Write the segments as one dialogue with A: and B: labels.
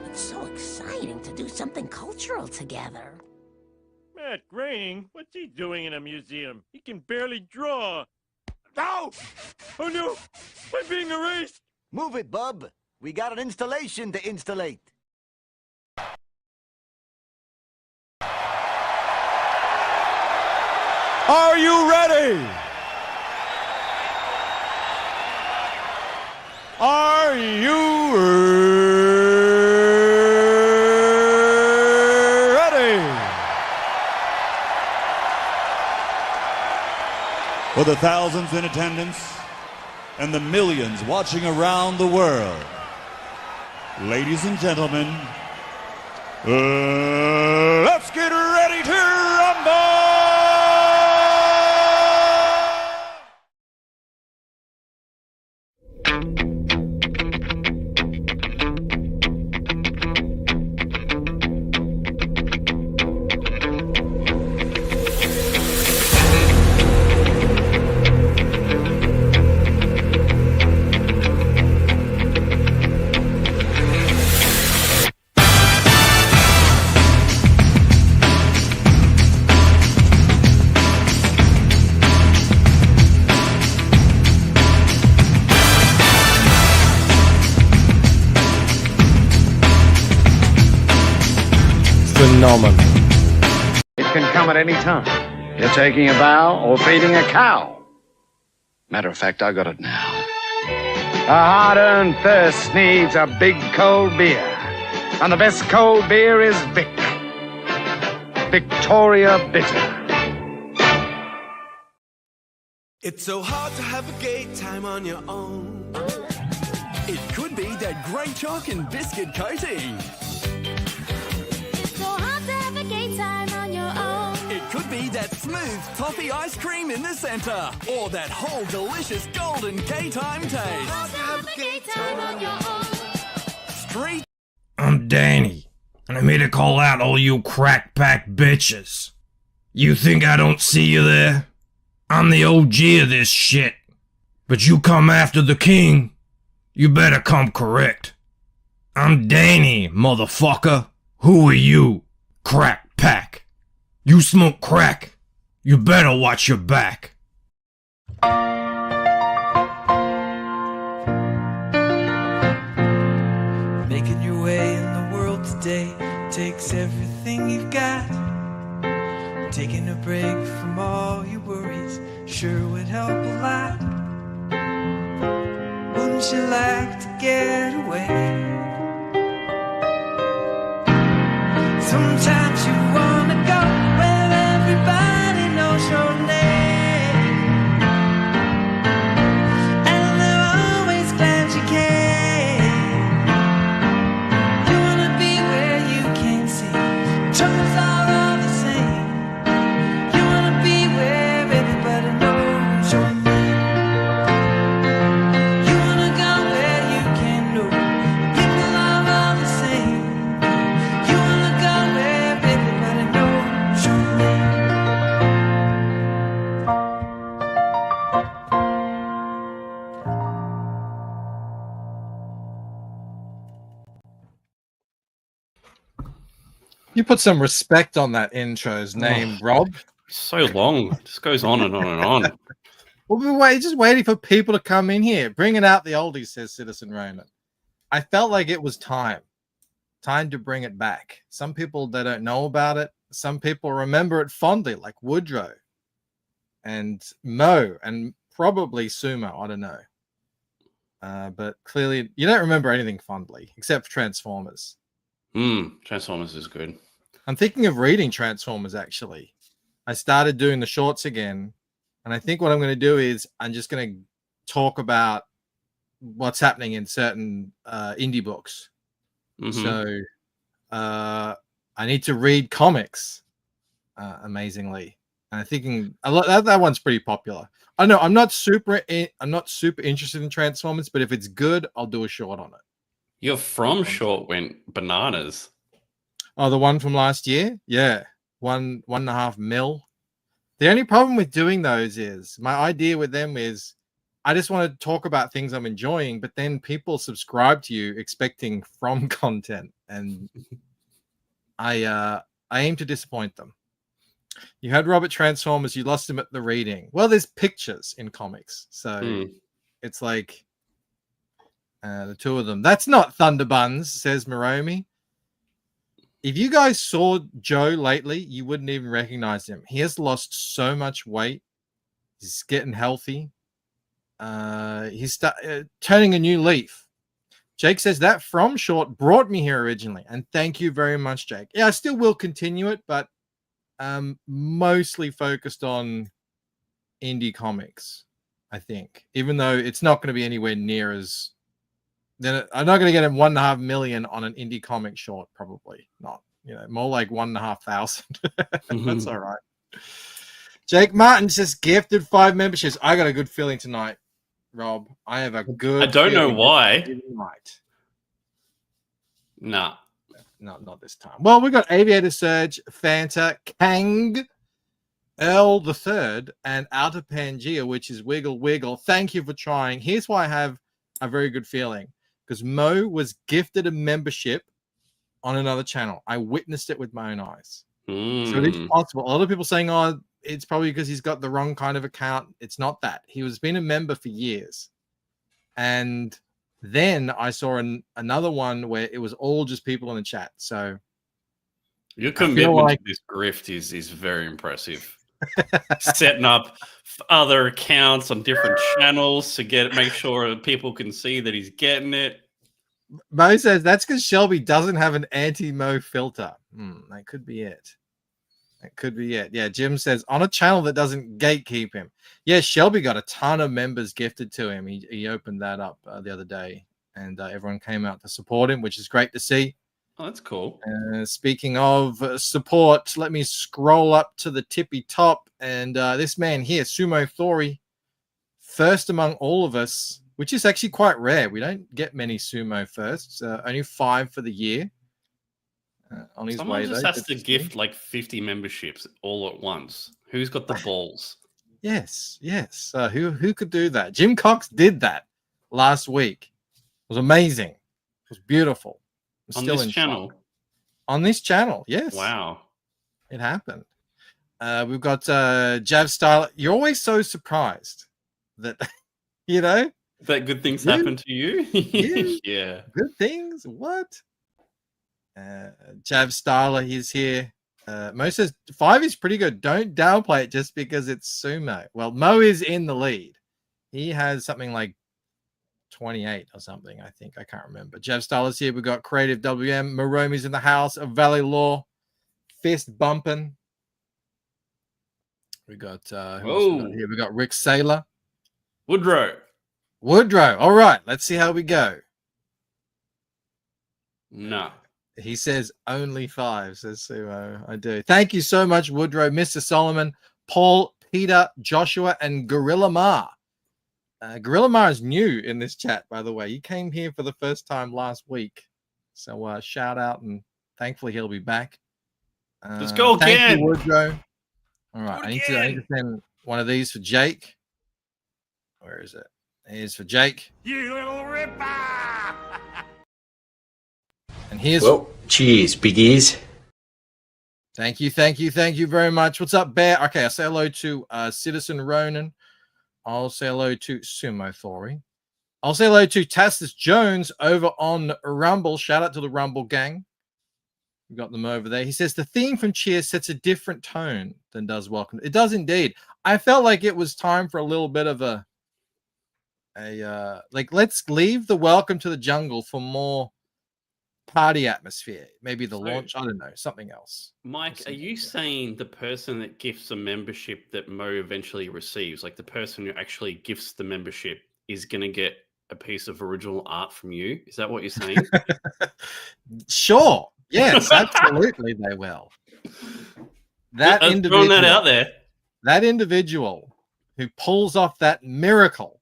A: It's so exciting to do something cultural together.
B: Matt Groening? What's he doing in a museum? He can barely draw. Ow! Oh no! I'm being erased!
C: Move it, bub. We got an installation to installate.
D: Are you ready? Are you ready? For the thousands in attendance and the millions watching around the world, ladies and gentlemen, let's get ready to rumble!
E: Phenomenal.
F: It can come at any time. You're taking a vow or feeding a cow. Matter of fact, I got it now. A hard-earned thirst needs a big cold beer. And the best cold beer is Vic. Victoria Bitter.
G: It's so hard to have a gay time on your own. It could be that great chalk and biscuit coating.
H: So hard to have a gay time on your own.
G: It could be that smooth toffee ice cream in the center, or that whole delicious golden gay time taste.
H: Hard to have a gay time on your own.
G: Street.
E: I'm Danny, and I'm here to call out all you crack pack bitches. You think I don't see you there? I'm the OG of this shit. But you come after the king, you better come correct. I'm Danny, motherfucker. Who are you, crack pack? You smoke crack. You better watch your back.
I: Making your way in the world today takes everything you've got. Taking a break from all your worries sure would help a lot. Wouldn't you like to get away? Sometimes you wanna go where everybody knows your name, and they're always glad you came. You wanna be where you can't see, troubles are all the same. You wanna be where everybody knows your name. You wanna go where you can know people are all the same. You wanna go where everybody knows your name.
J: You put some respect on that intro's name, Rob.
K: So long. It just goes on and on and on.
J: Well, we're just waiting for people to come in here. Bringing out the oldies, says Citizen Raymond. I felt like it was time. Time to bring it back. Some people, they don't know about it. Some people remember it fondly, like Woodrow and Mo and probably Sumo. I don't know. But clearly, you don't remember anything fondly except for Transformers.
K: Transformers is good.
J: I'm thinking of reading Transformers, actually. I started doing the shorts again. And I think what I'm going to do is I'm just going to talk about what's happening in certain indie books. So I need to read comics, amazingly. And I'm thinking that one's pretty popular. I know I'm not super interested in Transformers, but if it's good, I'll do a short on it.
K: Your From short went bananas.
J: Oh, the one from last year? Yeah. 1.5 mil. The only problem with doing those is my idea with them is I just want to talk about things I'm enjoying, but then people subscribe to you expecting from content, and I aim to disappoint them. You had Robert Transformers, you lost him at the reading. Well, there's pictures in comics, so it's like the two of them. That's not Thunderbuns, says Moromi. If you guys saw Joe lately, you wouldn't even recognize him. He has lost so much weight. He's getting healthy. He's turning a new leaf. Jake says that From short brought me here originally, and thank you very much, Jake. Yeah, I still will continue it, but mostly focused on indie comics, I think. Even though it's not going to be anywhere near as... Then I'm not going to get him 1.5 million on an indie comic short, probably not. More like 1,500. That's all right. Jake Martin just gifted 5 memberships. I got a good feeling tonight, Rob. I have a good.
K: I don't know why.
J: Right.
K: Nah.
J: Not this time. Well, we got Aviator Surge, Fanta, Kang, Earl the Third, and Outer Pangea, which is Wiggle Wiggle. Thank you for trying. Here's why I have a very good feeling. Because Mo was gifted a membership on another channel. I witnessed it with my own eyes. So it is possible. A lot of people saying, oh, it's probably because he's got the wrong kind of account. It's not that. He was been a member for years. And then I saw another one where it was all just people in the chat. So
K: your commitment to this grift is very impressive. Setting up other accounts on different channels to make sure people can see that he's getting it.
J: Mo says that's because Shelby doesn't have an anti-Mo filter. That could be it. That could be it. Yeah, Jim says on a channel that doesn't gatekeep him. Yeah, Shelby got a ton of members gifted to him. He opened that up the other day, and everyone came out to support him, which is great to see.
K: Oh, that's cool.
J: Speaking of support, let me scroll up to the tippy top. And this man here, Sumo Thori, first among all of us, which is actually quite rare. We don't get many Sumo firsts, only 5 for the year. On his
K: Someone
J: way,
K: just
J: though,
K: has to gift like 50 memberships all at once. Who's got the balls?
J: Yes. Who could do that? Jim Cox did that last week. It was amazing. It was beautiful.
K: On this channel?
J: On this channel, yes.
K: Wow.
J: It happened. We've got Jav Style. You're always so surprised that,
K: that good things happen to you? Yeah.
J: Good things? What? Jav Styler, he's here. Mo says 5 is pretty good. Don't downplay it just because it's Sumo. Well, Mo is in the lead. He has something like 28 or something, I think. I can't remember. Jav Styler's here. We've got Creative WM. Moromi's in the house. Valley Law. Fist bumping. We got who else we got here? We got Rick Saylor.
K: Woodrow.
J: All right, let's see how we go.
K: No.
J: He says only 5, says Sumo. I do. Thank you so much, Woodrow, Mr. Solomon, Paul, Peter, Joshua, and Gorilla Ma. Gorilla Ma is new in this chat, by the way. He came here for the first time last week. So shout out, and thankfully he'll be back.
K: Let's go again.
J: Thank you, Woodrow. All right, I need to send one of these for Jake. Where is it? Here's for Jake.
B: You little ripper!
J: And here's...
L: Well, cheers, biggies.
J: Thank you very much. What's up, Bear? Okay, I'll say hello to Citizen Ronan. I'll say hello to Sumo Thori. I'll say hello to Tastus Jones over on Rumble. Shout out to the Rumble gang. We've got them over there. He says the theme from Cheers sets a different tone than does Welcome. It does indeed. I felt like it was time for a little bit of a let's leave the Welcome to the Jungle for more party atmosphere. Maybe the launch. I don't know. Something else.
K: Mike, are you saying the person that gifts a membership that Mo eventually receives, like the person who actually gifts the membership, is going to get a piece of original art from you? Is that what you're saying?
J: Sure. Yes, absolutely they will. That individual,
K: throwing that out there.
J: That individual who pulls off that miracle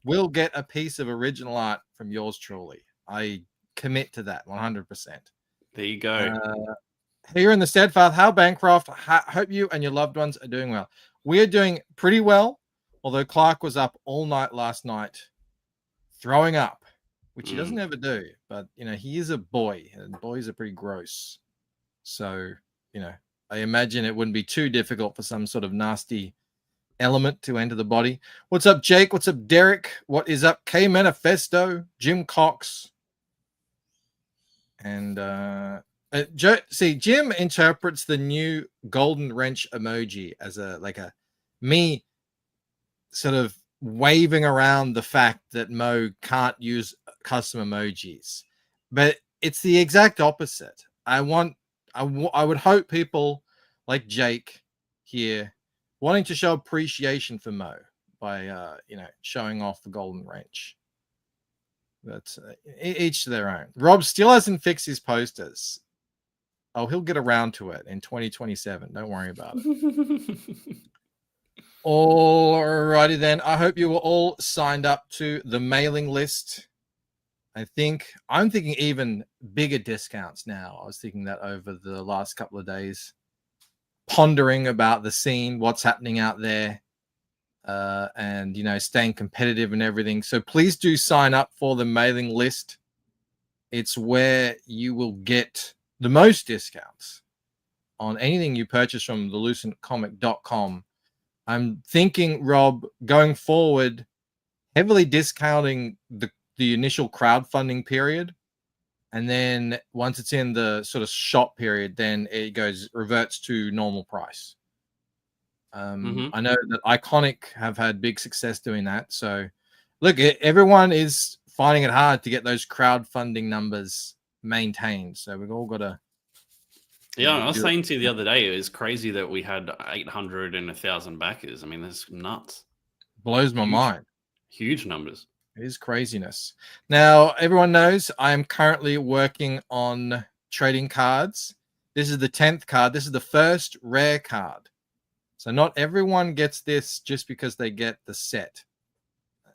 J: will get a piece of original art from yours truly. I commit to that 100%.
K: There you go.
J: Here in the Steadfast, how Bancroft, hope you and your loved ones are doing well. We're doing pretty well. Although Clark was up all night last night throwing up, which he doesn't ever do. But, he is a boy, and boys are pretty gross. So, I imagine it wouldn't be too difficult for some sort of nasty element to enter the body. What's up, Jake? What's up, Derek? What is up, K Manifesto, Jim Cox? And Jim interprets the new golden wrench emoji as a me sort of waving around the fact that Mo can't use custom emojis, but it's the exact opposite. I would hope people like Jake here wanting to show appreciation for Mo by showing off the golden wrench. But each to their own. Rob still hasn't fixed his posters. Oh, he'll get around to it in 2027. Don't worry about it. Alrighty then. I hope you were all signed up to the mailing list. I'm thinking even bigger discounts now. I was thinking that over the last couple of days, pondering about the scene, what's happening out there, and staying competitive and everything. So please do sign up for the mailing list. It's where you will get the most discounts on anything you purchase from thelucentcomic.com. I'm thinking, Rob, going forward, heavily discounting the initial crowdfunding period, and then once it's in the sort of shop period, then it reverts to normal price. I know that Iconic have had big success doing that. So, look, everyone is finding it hard to get those crowdfunding numbers maintained. So we've all got to.
K: Yeah, I was saying to you the other day, it was crazy that we had 800 and 1,000 backers. I mean, that's nuts.
J: Blows my mind.
K: Huge numbers.
J: It is craziness. Now, everyone knows I am currently working on trading cards. This is the 10th card. This is the first rare card. So not everyone gets this just because they get the set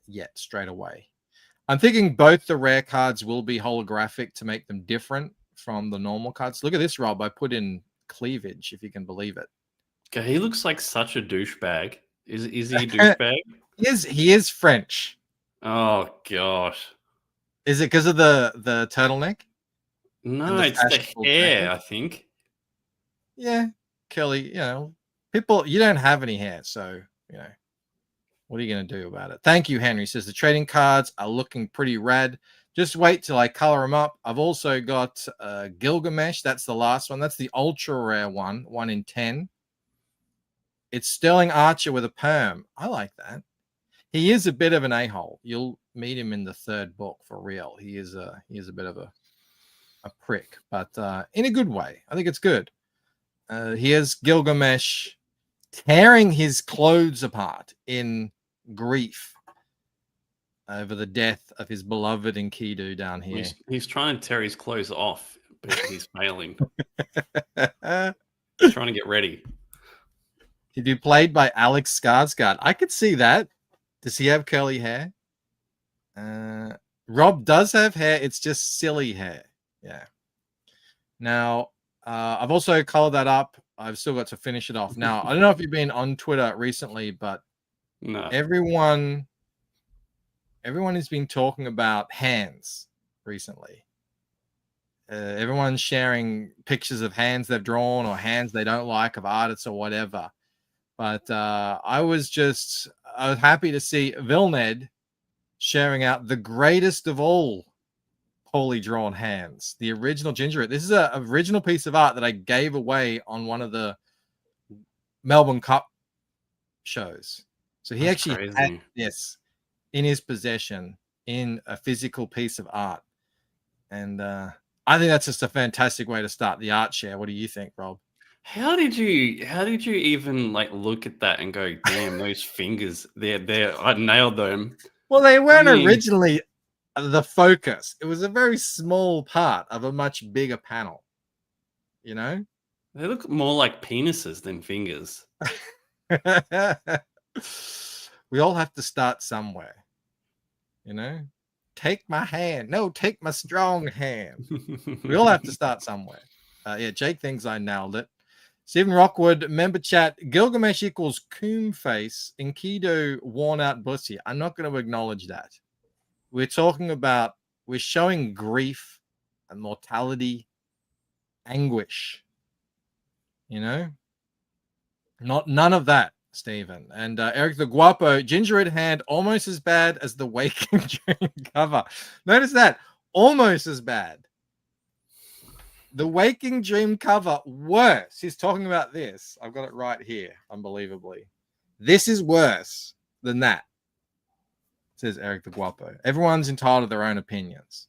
J: yet straight away. I'm thinking both the rare cards will be holographic to make them different from the normal cards. Look at this, Rob. I put in cleavage, if you can believe it.
K: Okay, he looks like such a douchebag. Is he a douchebag?
J: He is French.
K: Oh gosh.
J: Is it because of the turtleneck?
K: No, it's the hair, jacket? I think.
J: Yeah, Kelly, people, you don't have any hair, so, what are you going to do about it? Thank you, Henry. Says the trading cards are looking pretty rad. Just wait till I color them up. I've also got Gilgamesh. That's the last one. That's the ultra rare one, 1 in 10. It's Sterling Archer with a perm. I like that. He is a bit of an a-hole. You'll meet him in the 3rd book for real. He is a bit of a prick, but in a good way. I think it's good. Here's Gilgamesh tearing his clothes apart in grief over the death of his beloved Enkidu down here.
K: He's trying to tear his clothes off, but he's failing. He's trying to get ready.
J: He'd be played by Alex Skarsgård. I could see that. Does he have curly hair? Rob does have hair. It's just silly hair. Yeah. Now, I've also colored that up. I've still got to finish it off. Now, I don't know if you've been on Twitter recently, but
K: no.
J: Everyone has been talking about hands recently. Everyone's sharing pictures of hands they've drawn or hands they don't like of artists or whatever. But I was happy to see Vilned sharing out the greatest of all poorly drawn hands, the original Ginger. This is an original piece of art that I gave away on one of the Melbourne Cup shows. So he actually had this in his possession in a physical piece of art. And I think that's just a fantastic way to start the art share. What do you think, Rob?
K: How did you even look at that and go, damn, those fingers, they're I nailed them.
J: Well, they weren't originally the focus. It was a very small part of a much bigger panel. They
K: look more like penises than fingers.
J: We all have to start somewhere. Take my hand. No, take my strong hand. We all have to start somewhere. Yeah, Jake thinks I nailed it. Stephen Rockwood, member chat, Gilgamesh equals coom face, Enkidu worn out bussy. I'm not going to acknowledge that. We're talking about, we're showing grief and mortality, anguish. You know? None of that, Stephen. And Eric the Guapo, gingerbread hand, almost as bad as the Waking Dream cover. Notice that. Almost as bad. The Waking Dream cover, worse. He's talking about this. I've got it right here, unbelievably. This is worse than that, says Eric the Guapo. Everyone's entitled to their own opinions.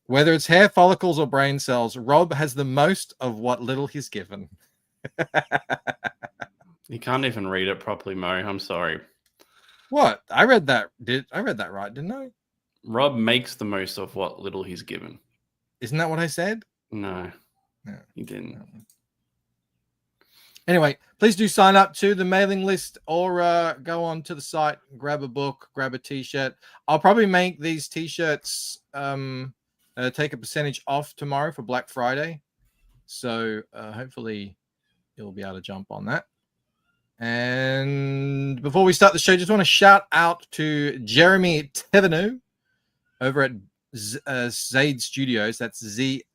J: Whether it's hair follicles or brain cells, Rob has the most of what little he's given.
K: You can't even read it properly, Mo. I'm sorry.
J: What? I read that. I read that right, didn't I?
K: Rob makes the most of what little he's given.
J: Isn't that what I said?
K: No, he didn't.
J: Anyway, please do sign up to the mailing list or go on to the site, grab a book, grab a t-shirt. I'll probably make these t-shirts take a percentage off tomorrow for Black Friday. So hopefully you'll be able to jump on that. And before we start the show, just want to shout out to Jeremy Tevenu over at Zade Studios. That's Z-Z-A-D-E.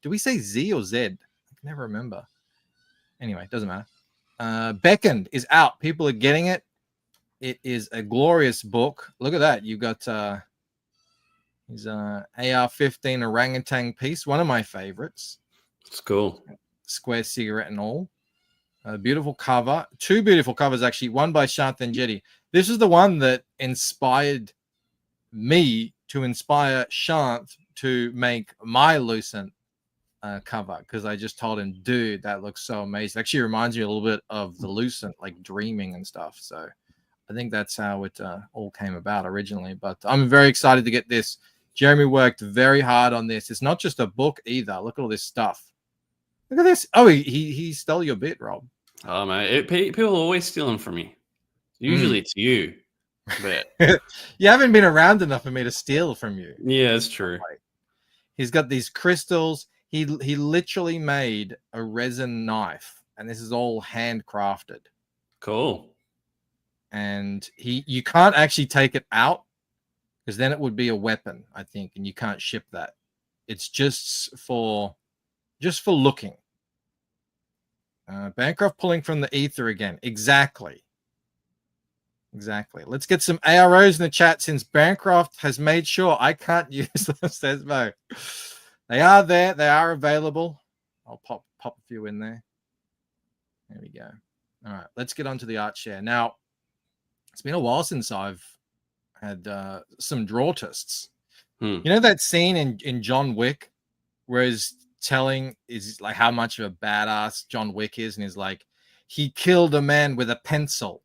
J: Do we say Z or Z? I can never remember. Anyway, doesn't matter. Beckoned is out. People are getting it. It is a glorious book. Look at that. You've got his AR-15 orangutan piece, one of my favorites.
K: It's cool.
J: Square cigarette and all. A beautiful cover. Two beautiful covers, actually. One by Shanthan Jetty. This is the one that inspired me to inspire Shant to make my Lucent cover, because I just told him, dude, that looks so amazing. Actually reminds me a little bit of the Lucent, like dreaming and stuff. So I think that's how it all came about originally. But I'm very excited to get this. Jeremy worked very hard on this. It's not just a book either. Look at all this stuff. Look at this. Oh, he stole your bit, Rob.
K: Oh, man. People are always stealing from me. Usually it's you. But
J: you haven't been around enough for me to steal from you.
K: Yeah, it's true.
J: He's got these crystals. He literally made a resin knife, and this is all handcrafted.
K: Cool.
J: And you can't actually take it out, because then it would be a weapon, I think, and you can't ship that. It's just for looking. Bancroft pulling from the ether again. Exactly. Let's get some AROs in the chat, since Bancroft has made sure I can't use them, says Mo. They are there. They are available. I'll pop a few in there. There we go. All right, let's get on to the art share. Now, it's been a while since I've had some drawtists. You know that scene in John Wick where he's telling is like how much of a badass John Wick is, and he's like, he killed a man with a pencil.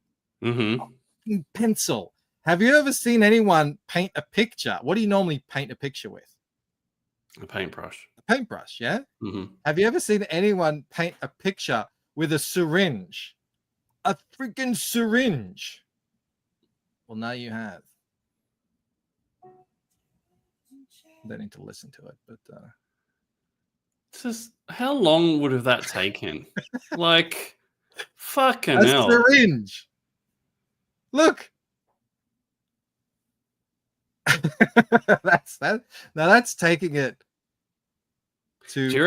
J: Pencil. Have you ever seen anyone paint a picture? What do you normally paint a picture with?
K: A paintbrush.
J: A paintbrush, yeah? Have you ever seen anyone paint a picture with a syringe? A freaking syringe. Well, now you have. Don't need to listen to it, but
K: just how long would have that taken? Like, fucking
J: a
K: hell.
J: Syringe. Look. That's that. Now that's taking it to.
K: Do you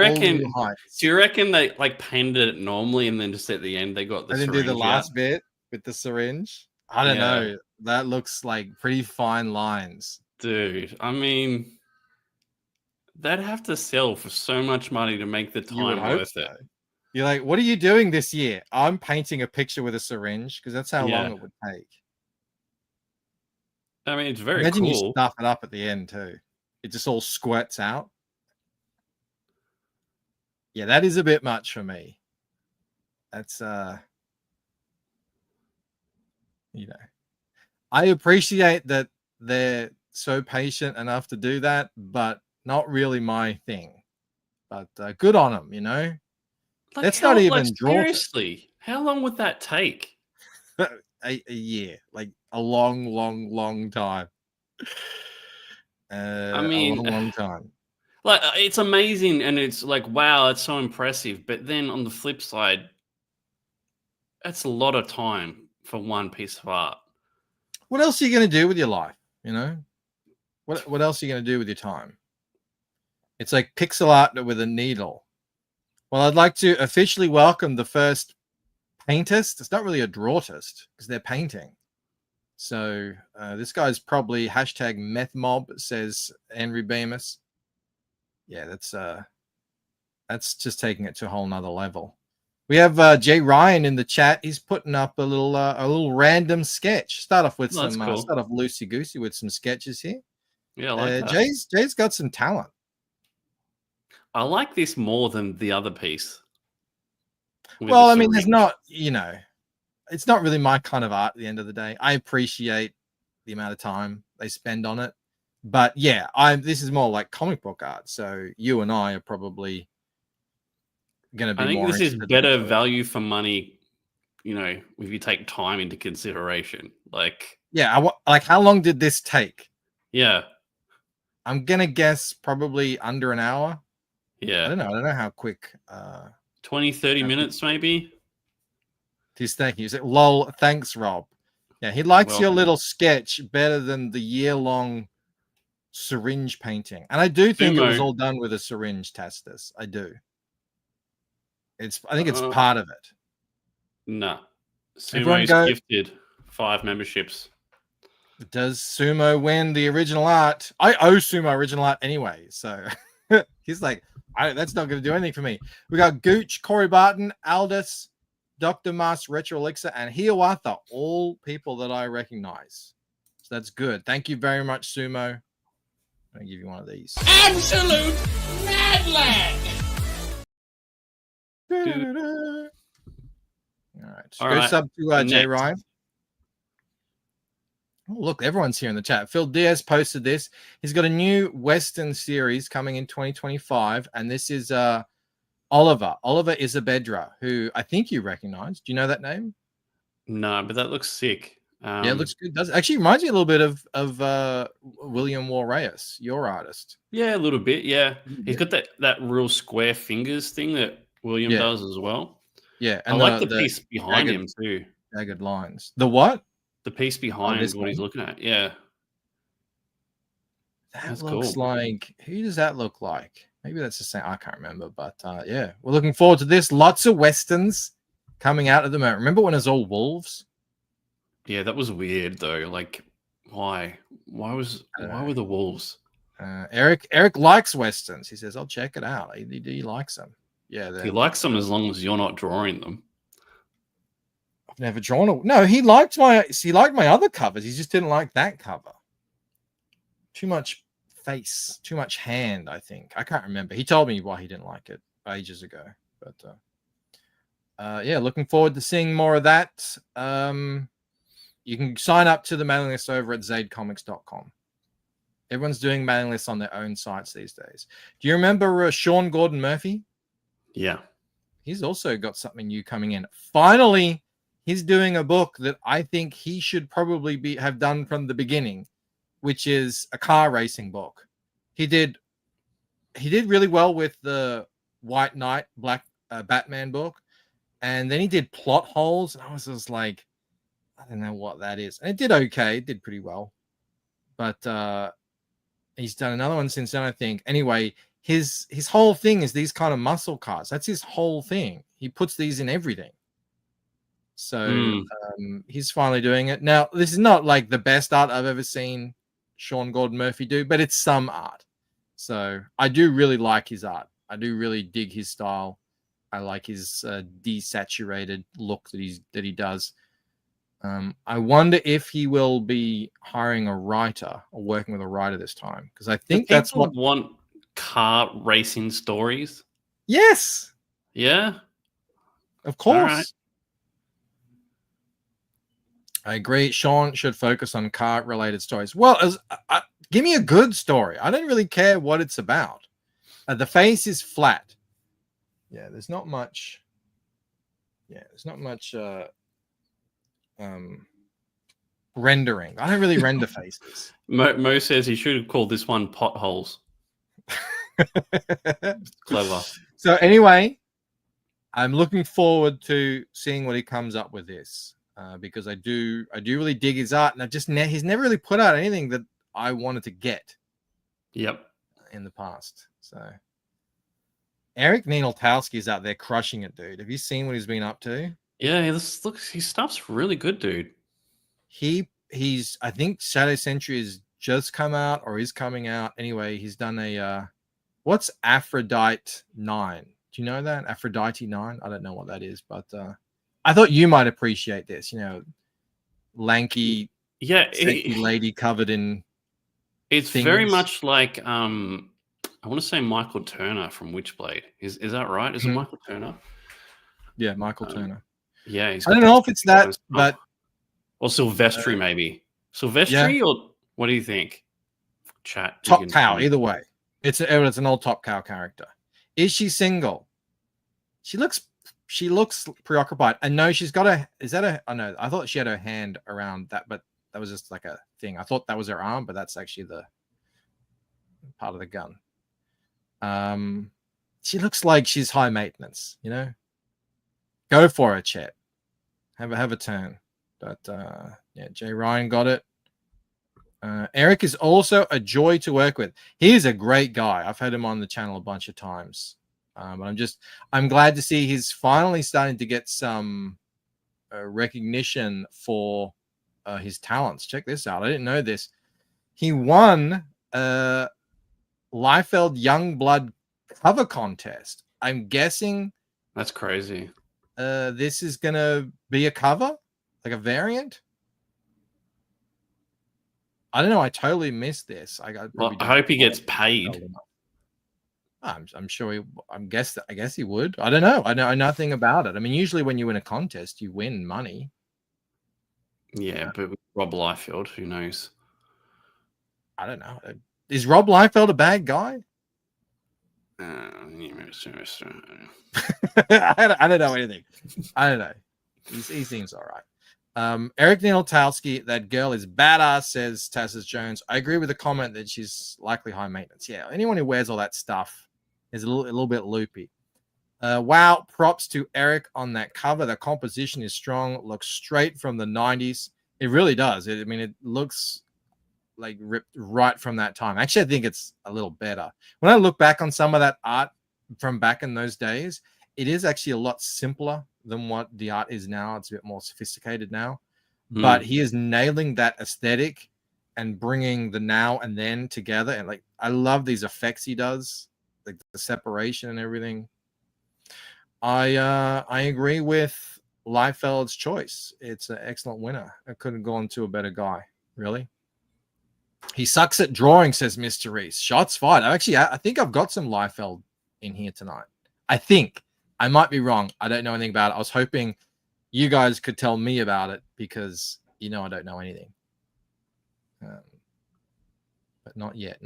K: reckon they like painted it normally, and then just at the end they got the
J: and then do the last bit with the syringe? I don't know. That looks like pretty fine lines,
K: dude. I mean, they'd have to sell for so much money to make the time worth it.
J: You're like, what are you doing this year? I'm painting a picture with a syringe, because that's how long it would take.
K: I mean, it's very
J: Imagine
K: cool.
J: You stuff it up at the end too. It just all squirts out. Yeah, that is a bit much for me. That's I appreciate that they're so patient enough to do that, but not really my thing. But good on them, you know.
K: Like
J: that's not even
K: seriously. How long would that take?
J: a year, like a long time.
K: I mean,
J: a long time.
K: Like it's amazing, and it's like, wow, it's so impressive. But then on the flip side, that's a lot of time for one piece of art.
J: What else are you going to do with your life? You know, what else are you going to do with your time? It's like pixel art with a needle. Well, I'd like to officially welcome the first paintist. It's not really a drawtist because they're painting. So this guy's probably hashtag methmob, says Henry Bemis. Yeah, that's just taking it to a whole nother level. We have Jay Ryan in the chat. He's putting up a little random sketch. Start off with
K: Cool.
J: start off loosey goosey with some sketches here.
K: Yeah, I like that.
J: Jay's got some talent.
K: I like this more than the other piece.
J: Well, I mean, there's not, it's not really my kind of art at the end of the day. I appreciate the amount of time they spend on it. But yeah, this is more like comic book art. So you and I are probably going to be more.
K: I think this is better value for money, if you take time into consideration. Like,
J: yeah, like how long did this take?
K: Yeah.
J: I'm going to guess probably under an hour.
K: Yeah.
J: I don't know how quick.
K: 20, 30 minutes maybe.
J: He's thank you. Lol, thanks, Rob. Yeah, he likes your little sketch better than the year-long syringe painting. And I do think it was all done with a syringe, Tastus. I do. I think it's part of it.
K: No. Sumo's gifted 5 memberships.
J: Does Sumo win the original art? I owe Sumo original art anyway. So he's like, that's not going to do anything for me. We got Gooch, Corey Barton, Aldous, Dr. Mars, Retro Elixir, and Hiawatha, all people that I recognize. So that's good. Thank you very much, Sumo. I'll give you one of these.
M: Absolute mad lad.
J: All right. Go sub to Jay Ryan. Oh, look, everyone's here in the chat. Phil Diaz posted this. He's got a new Western series coming in 2025, and this is Oliver Isabedra, who I think you recognize. Do you know that name?
K: No, but that looks sick.
J: Yeah, it looks good. Does actually reminds me a little bit of William War Reyes, your artist.
K: Yeah, a little bit. Yeah, he's got that real square fingers thing that William does as well.
J: Yeah,
K: and I like the piece behind him too.
J: Jagged lines. The what?
K: The piece behind what he's looking at. Yeah,
J: that's looks cool. Like, who does that look like? Maybe that's the same. I can't remember, but yeah, we're looking forward to this. Lots of westerns coming out at the moment. Remember when it was all wolves?
K: Yeah, that was weird though. Like, why? Why were the wolves?
J: Eric likes westerns. He says, "I'll check it out." He likes them. Yeah,
K: he likes them as long as you're not drawing them.
J: I've never drawn a. No, he liked my other covers. He just didn't like that cover. Too much face, too much hand. I think I can't remember. He told me why he didn't like it ages ago. But yeah, looking forward to seeing more of that. You can sign up to the mailing list over at zadecomics.com. Everyone's doing mailing lists on their own sites these days. Do you remember Sean Gordon Murphy?
K: Yeah.
J: He's also got something new coming in. Finally, he's doing a book that I think he should probably have done from the beginning, which is a car racing book. He did really well with the White Knight, Black Batman book. And then he did Plot Holes. And I was just like, I don't know what that is. And it did okay. It did pretty well. But he's done another one since then, I think. Anyway, his whole thing is these kind of muscle cars. That's his whole thing. He puts these in everything. So he's finally doing it. Now, this is not like the best art I've ever seen Sean Gordon Murphy do, but it's some art. So I do really like his art. I do really dig his style. I like his desaturated look that he does. I wonder if he will be hiring a writer or working with a writer this time, because I think that's what
K: want car racing stories.
J: Yes.
K: Yeah.
J: Of course. Right. I agree. Sean should focus on car-related stories. Well, give me a good story. I don't really care what it's about. The face is flat. Yeah, there's not much. Yeah, there's not much rendering. I don't really render faces.
K: Mo says he should have called this one Potholes. Clever.
J: So anyway, I'm looking forward to seeing what he comes up with this because I do really dig his art, and he's never really put out anything that I wanted to get.
K: Yep.
J: In the past, so Eric Nienoltowski is out there crushing it, dude. Have you seen what he's been up to?
K: Yeah, his stuff's really good, dude.
J: He's I think Shadow Century has just come out or is coming out. Anyway, he's done a what's Aphrodite 9? Do you know that? Aphrodite 9? I don't know what that is, but I thought you might appreciate this, lanky sexy lady covered in
K: it's
J: things.
K: very much like I want to say Michael Turner from Witchblade. Is that right? Is it Michael Turner?
J: Yeah, Michael Turner.
K: Yeah,
J: I don't know if it's that, but
K: or Silvestri maybe. Silvestri, or what do you think? Chat.
J: Top Cow, either way. It's an old Top Cow character. Is she single? She looks preoccupied. And no, she's got I know. I thought she had her hand around that, but that was just like a thing. I thought that was her arm, but that's actually the part of the gun. She looks like she's high maintenance, Go for it, Chet. Have a turn. But yeah, Jay Ryan got it. Eric is also a joy to work with. He's a great guy. I've had him on the channel a bunch of times. I'm glad to see he's finally starting to get some recognition for his talents. Check this out. I didn't know this. He won Liefeld Youngblood cover contest. I'm guessing
K: that's crazy.
J: This is gonna be a cover, like a variant. I don't know. I totally missed this. I
K: hope he gets paid.
J: I'm sure I guess he would. I don't know. I know nothing about it. I mean, usually when you win a contest, you win money.
K: Yeah, but with Rob Liefeld, who knows?
J: I don't know. Is Rob Liefeld a bad guy?
K: I
J: don't know anything. I don't know. He seems all right. Eric Nienoltowski, that girl is badass, says Tassus Jones. I agree with the comment that she's likely high maintenance. Yeah, anyone who wears all that stuff is a little bit loopy. Wow, props to Eric on that cover. The composition is strong, looks straight from the 90s. It really does. It looks like ripped right from that time. Actually, I think it's a little better. When I look back on some of that art from back in those days, it is actually a lot simpler than what the art is now. It's a bit more sophisticated now. But he is nailing that aesthetic and bringing the now and then together. And like, I love these effects he does, like the separation and everything. I agree with Liefeld's choice. It's an excellent winner. I couldn't go on to a better guy, really. He sucks at drawing, says Mr. Reese. Shots fired. I think I've got some Liefeld in here tonight. I think. I might be wrong. I don't know anything about it. I was hoping you guys could tell me about it because, I don't know anything. But not yet.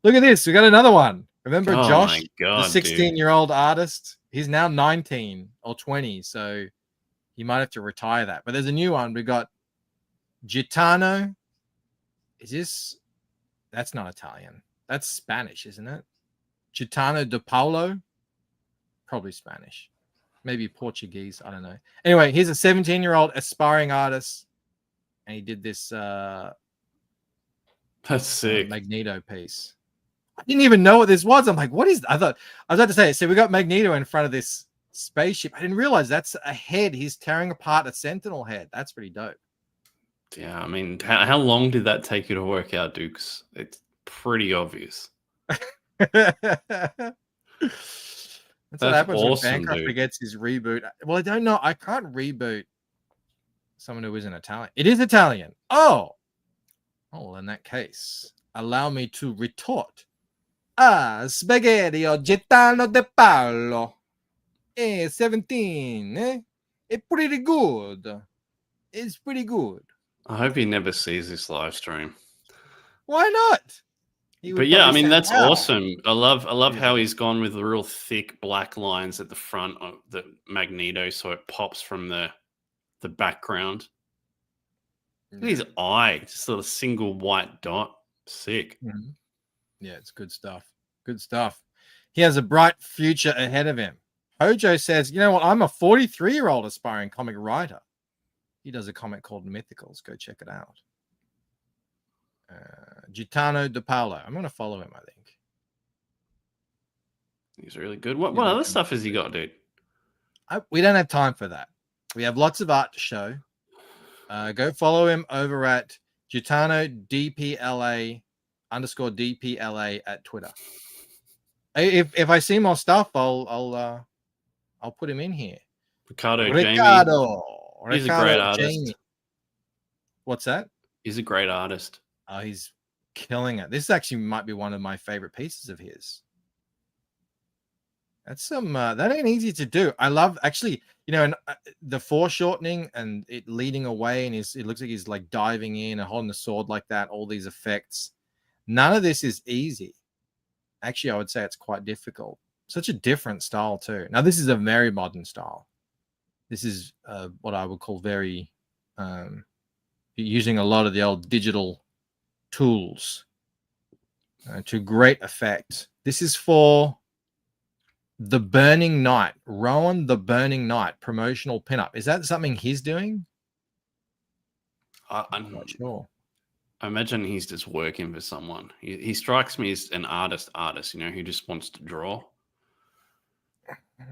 J: Look at this. We got another one. Remember Josh, the 16-year-old artist? He's now 19 or 20, so he might have to retire that. But there's a new one. We got Gitano. That's not Italian. That's Spanish, isn't it? Gitano de Paulo. Probably Spanish. Maybe Portuguese. I don't know. Anyway, he's a 17-year-old aspiring artist. And he did this
K: that's sick.
J: Magneto piece. I didn't even know what this was. I'm like, what is that? I was about to say, so we got Magneto in front of this spaceship. I didn't realize that's a head. He's tearing apart a Sentinel head. That's pretty dope.
K: Yeah, I mean, how long did that take you to work out, Dukes? It's pretty obvious.
J: That's what happens when Bancroft forgets his reboot. Well, I don't know. I can't reboot someone who isn't Italian. It is Italian. Oh, well, in that case, allow me to retort. Spaghetti Gitano de Paolo. 17. It's pretty good. It's pretty good.
K: I hope he never sees this live stream.
J: Why not?
K: But yeah, I mean, that's awesome. I love how he's gone with the real thick black lines at the front of the Magneto, so it pops from the background. Look at his eye, just a single white dot. Sick.
J: Yeah, it's good stuff. Good stuff. He has a bright future ahead of him. Hojo says, you know what? I'm a 43-year-old aspiring comic writer. He does a comic called Mythicals. Go check it out. Gitano De Paolo. I'm going to follow him, I think.
K: He's really good. What other stuff has he got, dude?
J: We don't have time for that. We have lots of art to show. Go follow him over at Gitano DPLA _DPLA at Twitter. If I see more stuff, I'll put him in here.
K: Ricardo.
J: He's
K: a great artist.
J: Jamie. What's that?
K: He's a great artist.
J: Oh, he's killing it. This actually might be one of my favorite pieces of his. That's some that ain't easy to do. I love actually, the foreshortening and it leading away, and it looks like he's like diving in and holding the sword like that. All these effects. None of this is easy. Actually, I would say it's quite difficult. Such a different style too. Now, this is a very modern style. This is what I would call very using a lot of the old digital tools to great effect. This is for the Burning Night, Rowan the Burning Night promotional pinup. Is that something he's doing?
K: I'm
J: not sure.
K: I imagine he's just working for someone. He strikes me as an artist, who just wants to draw.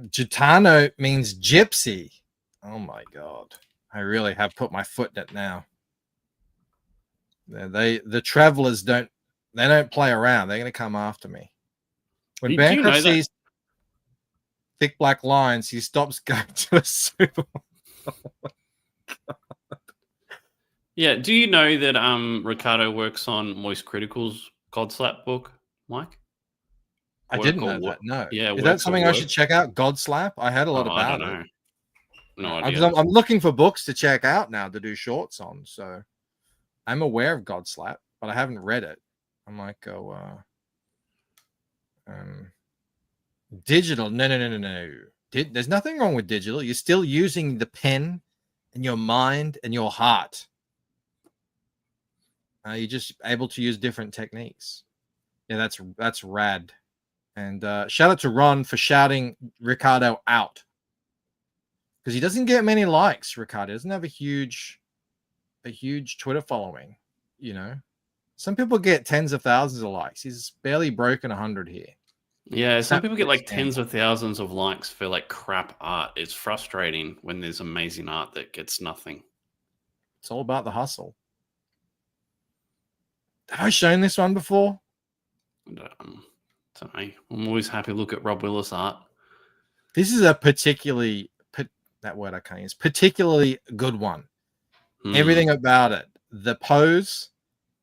J: Gitano means gypsy. Oh my God. I really have put my foot in it now. The travelers don't play around. They're going to come after me. When Bancroft sees thick black lines, he stops going to a supermarket.
K: Yeah, do you know that Ricardo works on Moist Critical's Godslap book, Mike?
J: I didn't know that. No.
K: Yeah,
J: is that something I should check out? Godslap? I heard a lot about it.
K: No idea.
J: I'm looking for books to check out now to do shorts on. So I'm aware of Godslap, but I haven't read it. I might go digital. No. There's nothing wrong with digital. You're still using the pen and your mind and your heart. You're just able to use different techniques. Yeah, that's rad. And shout out to Ron for shouting Ricardo out. Because he doesn't get many likes, Ricardo. He doesn't have a huge Twitter following, Some people get tens of thousands of likes. He's barely broken 100 here.
K: Yeah, some people get like tens of thousands of likes for like crap art. It's frustrating when there's amazing art that gets nothing.
J: It's all about the hustle. Have I shown this one before?
K: I'm always happy to look at Rob Willis art.
J: This is a particularly good one. Everything about it. The pose,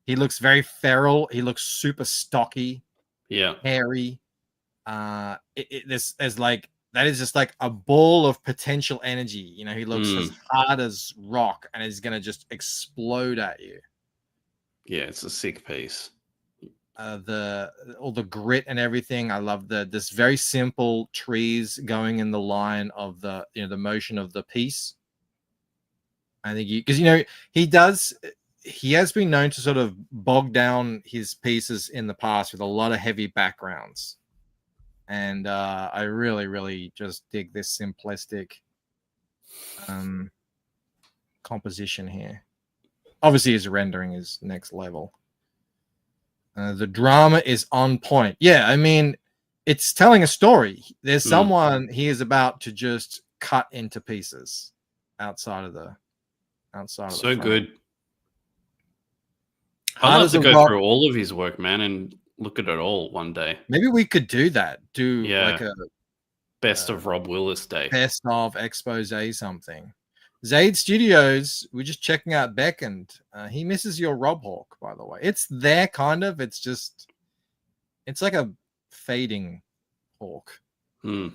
J: he looks very feral. He looks super stocky.
K: Yeah.
J: Hairy. There's like that is just like a ball of potential energy. He looks as hard as rock and is gonna just explode at you.
K: Yeah, it's a sick piece.
J: All the grit and everything. I love this very simple trees going in the line of the the motion of the piece. I think because he has been known to sort of bog down his pieces in the past with a lot of heavy backgrounds. And I really, really just dig this simplistic composition here. Obviously, his rendering is next level. The drama is on point. Yeah, I mean, it's telling a story. There's someone he is about to just cut into pieces outside of the
K: So good. I'd love to go through all of his work, man, and look at it all one day.
J: Maybe we could do that. Like a
K: best of Rob Willis day.
J: Best of expose something. Zaid Studios, we're just checking out Beck, and he misses your Rob Hawk, by the way. It's there, kind of. It's just, it's like a fading hawk. Maybe,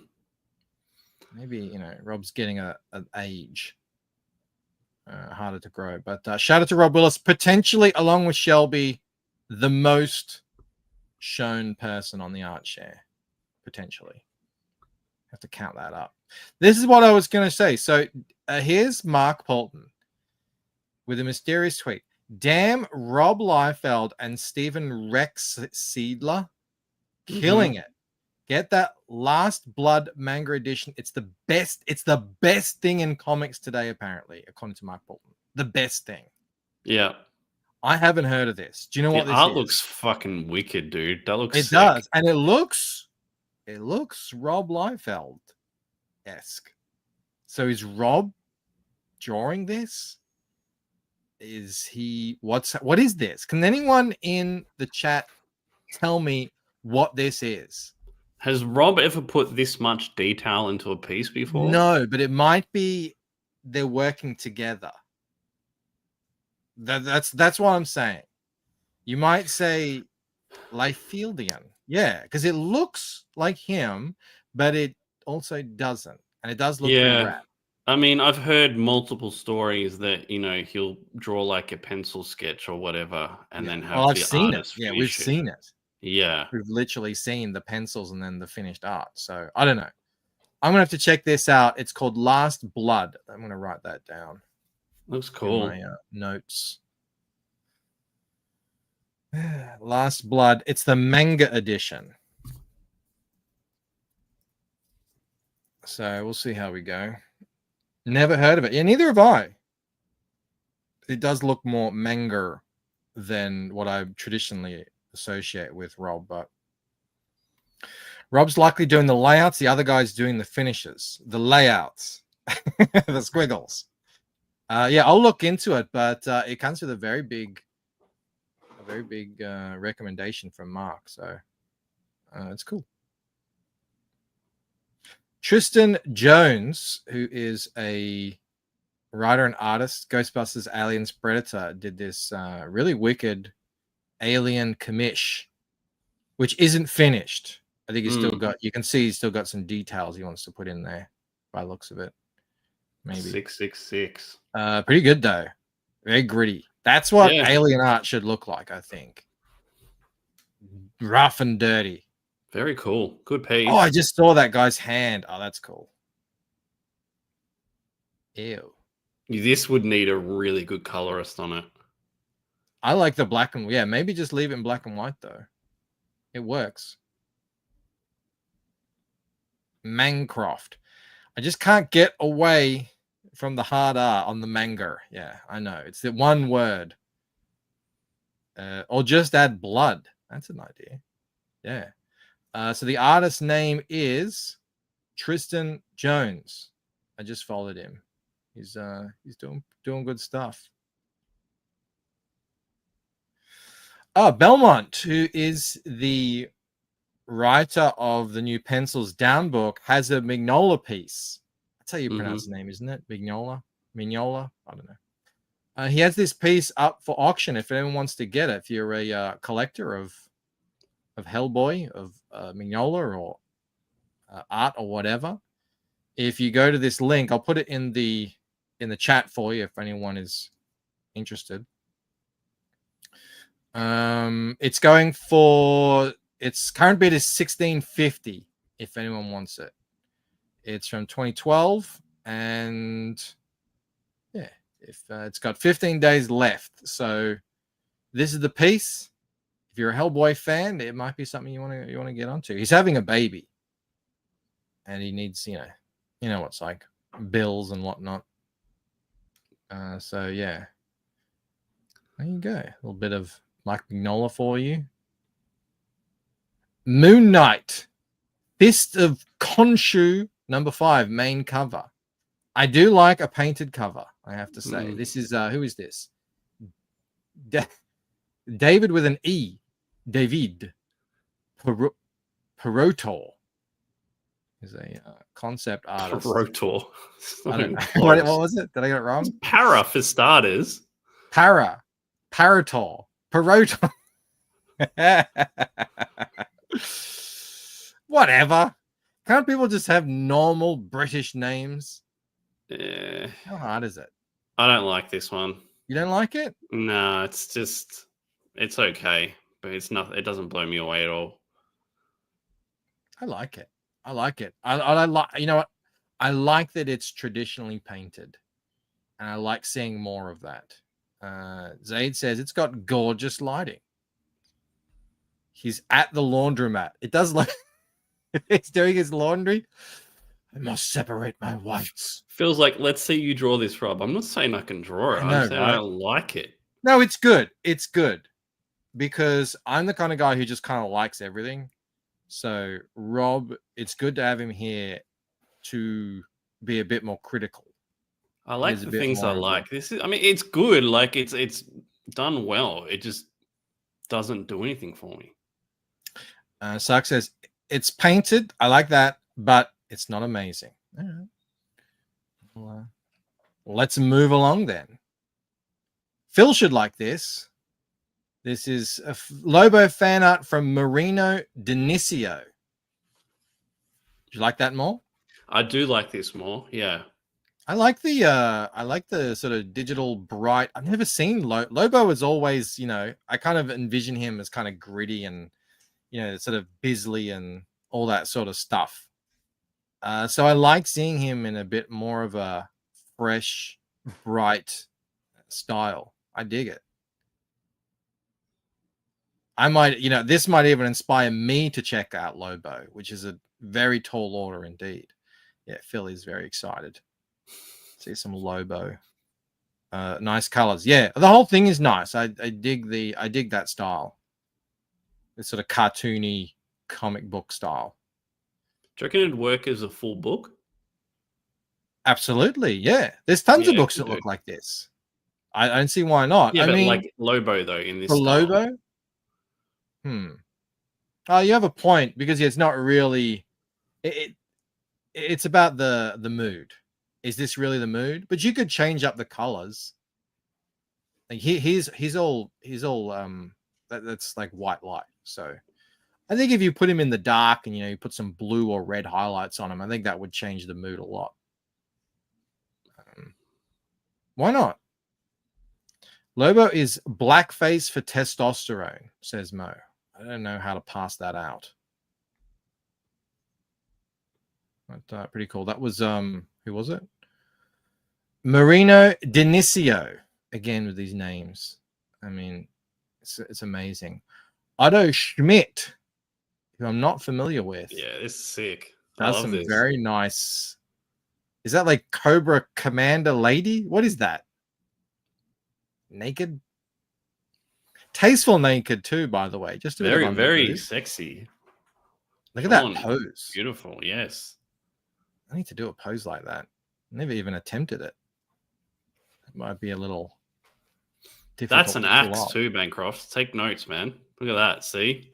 J: Rob's getting an age. Harder to grow. But shout out to Rob Willis, potentially, along with Shelby, the most shown person on the art share. Potentially. Have to count that up. This is what I was going to say. So here's Mark Polton with a mysterious tweet. Damn, Rob Liefeld and Stephen Rex Seidler killing it. Get that Last Blood manga edition. It's the best. It's the best thing in comics today, apparently, according to Mark Bolton. The best thing.
K: Yeah.
J: I haven't heard of this. Do you know what this
K: art
J: is?
K: looks fucking wicked, dude. That looks
J: It
K: sick.
J: does, and it looks Rob Liefeld-esque. So is Rob drawing this? Is he? What is this? Can anyone in the chat tell me what this is?
K: Has Rob ever put this much detail into a piece before?
J: No, but it might be they're working together. That's what I'm saying. You might say Liefeld-ian. Yeah, because it looks like him, but it also doesn't. And it does look rap.
K: I mean, I've heard multiple stories that, he'll draw like a pencil sketch or whatever and then have
J: I've
K: the
J: seen it.
K: artist
J: Yeah,
K: finish
J: we've
K: it.
J: seen it.
K: Yeah.
J: We've literally seen the pencils and then the finished art. So I don't know. I'm going to have to check this out. It's called Last Blood. I'm going to write that down.
K: Looks cool.
J: In my notes. Last Blood. It's the manga edition. So we'll see how we go. Never heard of it. Yeah, neither have I. It does look more manga than what I traditionally associate with Rob, but Rob's likely doing the layouts. The other guy's doing the finishes, the layouts, the squiggles. Yeah, I'll look into it, but it comes with a very big recommendation from Mark. So it's cool. Tristan Jones, who is a writer and artist, Ghostbusters, Aliens, Predator, did this really wicked alien commish, which isn't finished. I think he's still got, you can see he's still got some details he wants to put in there by looks of it. Maybe
K: 666.
J: Pretty good though. Very gritty. That's what alien art should look like, I think. Rough and dirty.
K: Very cool. Good piece.
J: Oh, I just saw that guy's hand. Oh, that's cool. Ew.
K: This would need a really good colorist on it.
J: I like the black and maybe just leave it in black and white though. It works. Mancroft. I just can't get away from the hard R on the manga. Yeah, I know. It's the one word. Or just add blood. That's an idea. Yeah. So the artist's name is Tristan Jones. I just followed him. He's doing good stuff. Oh, Belmont, who is the writer of the new Pencils Down book, has a Mignola piece. That's how you pronounce his name, isn't it? Mignola? I don't know. He has this piece up for auction if anyone wants to get it. If you're a collector of Hellboy, of Mignola, or art or whatever, if you go to this link, I'll put it in the chat for you if anyone is interested. It's going for, its current bid is $16.50 if anyone wants it. It's from 2012, and yeah, if it's got 15 days left. So this is the piece. If you're a Hellboy fan, it might be something you want to get onto. He's having a baby, and he needs, you know what's like, bills and whatnot. So yeah, there you go. A little bit of Mike Mignola for you. Moon Knight, Fist of Khonshu, #5, main cover. I do like a painted cover, I have to say. This is who is this? David with an E. David Perotor is a concept artist.
K: Perotor.
J: I don't know. What was it? Did I get it wrong?
K: Para for starters.
J: Parator. Perotor. Whatever. Can't people just have normal British names? How hard is it?
K: I don't like this one.
J: You don't like it?
K: No, it's okay, but it's not. It doesn't blow me away at all.
J: I like it. I like it. I like. You know what? I like that it's traditionally painted, and I like seeing more of that. Zaid says it's got gorgeous lighting. He's at the laundromat. It does look he's doing his laundry. I must separate my whites.
K: Feels like, let's see you draw this, Rob. I'm not saying I can draw it. I'm saying I don't like it.
J: No, it's good. It's good. Because I'm the kind of guy who just kind of likes everything. So, Rob, it's good to have him here to be a bit more critical.
K: I like the things I like. This is, I mean, it's good. Like, it's done well. It just doesn't do anything for me.
J: Sark says, it's painted. I like that, but it's not amazing. All right. Well, let's move along then. Phil should like this. This is a Lobo fan art from Marino Dinicio. Do you like that more?
K: I do like this more. Yeah.
J: I like the sort of digital bright. I've never seen Lobo is always, you know, I kind of envision him as kind of gritty and, you know, sort of Bisley and all that sort of stuff. So I like seeing him in a bit more of a fresh, bright style. I dig it. I might, you know, this might even inspire me to check out Lobo, which is a very tall order indeed. Yeah, Phil is very excited. See some Lobo. Nice colors. Yeah, the whole thing is nice. I dig that style. It's sort of cartoony comic book style.
K: Do you reckon it'd work as a full book?
J: Absolutely, yeah. There's tons of books that look like this. I don't see why not.
K: Yeah,
J: I
K: but
J: mean,
K: like Lobo though in this
J: for
K: style.
J: Lobo. Oh, you have a point because it's not really. It's about the mood. Is this really the mood? But you could change up the colors. Like he's all that's like white light. So I think if you put him in the dark and, you know, you put some blue or red highlights on him, I think that would change the mood a lot. Why not? Lobo is blackface for testosterone, says Mo. I don't know how to pass that out. But pretty cool. That was who was it? Marino Dinicio. Again with these names. I mean, it's amazing. Otto Schmidt, who I'm not familiar with.
K: Yeah, this is sick.
J: That's some very nice. Is that like Cobra Commander Lady? What is that? Naked? Tasteful naked too, by the way. Just a
K: very,
J: bit
K: very sexy.
J: Look at that pose.
K: Beautiful, yes.
J: I need to do a pose like that. Never even attempted it. It might be a little difficult.
K: That's an axe too, Bancroft. Take notes, man. Look at that. See?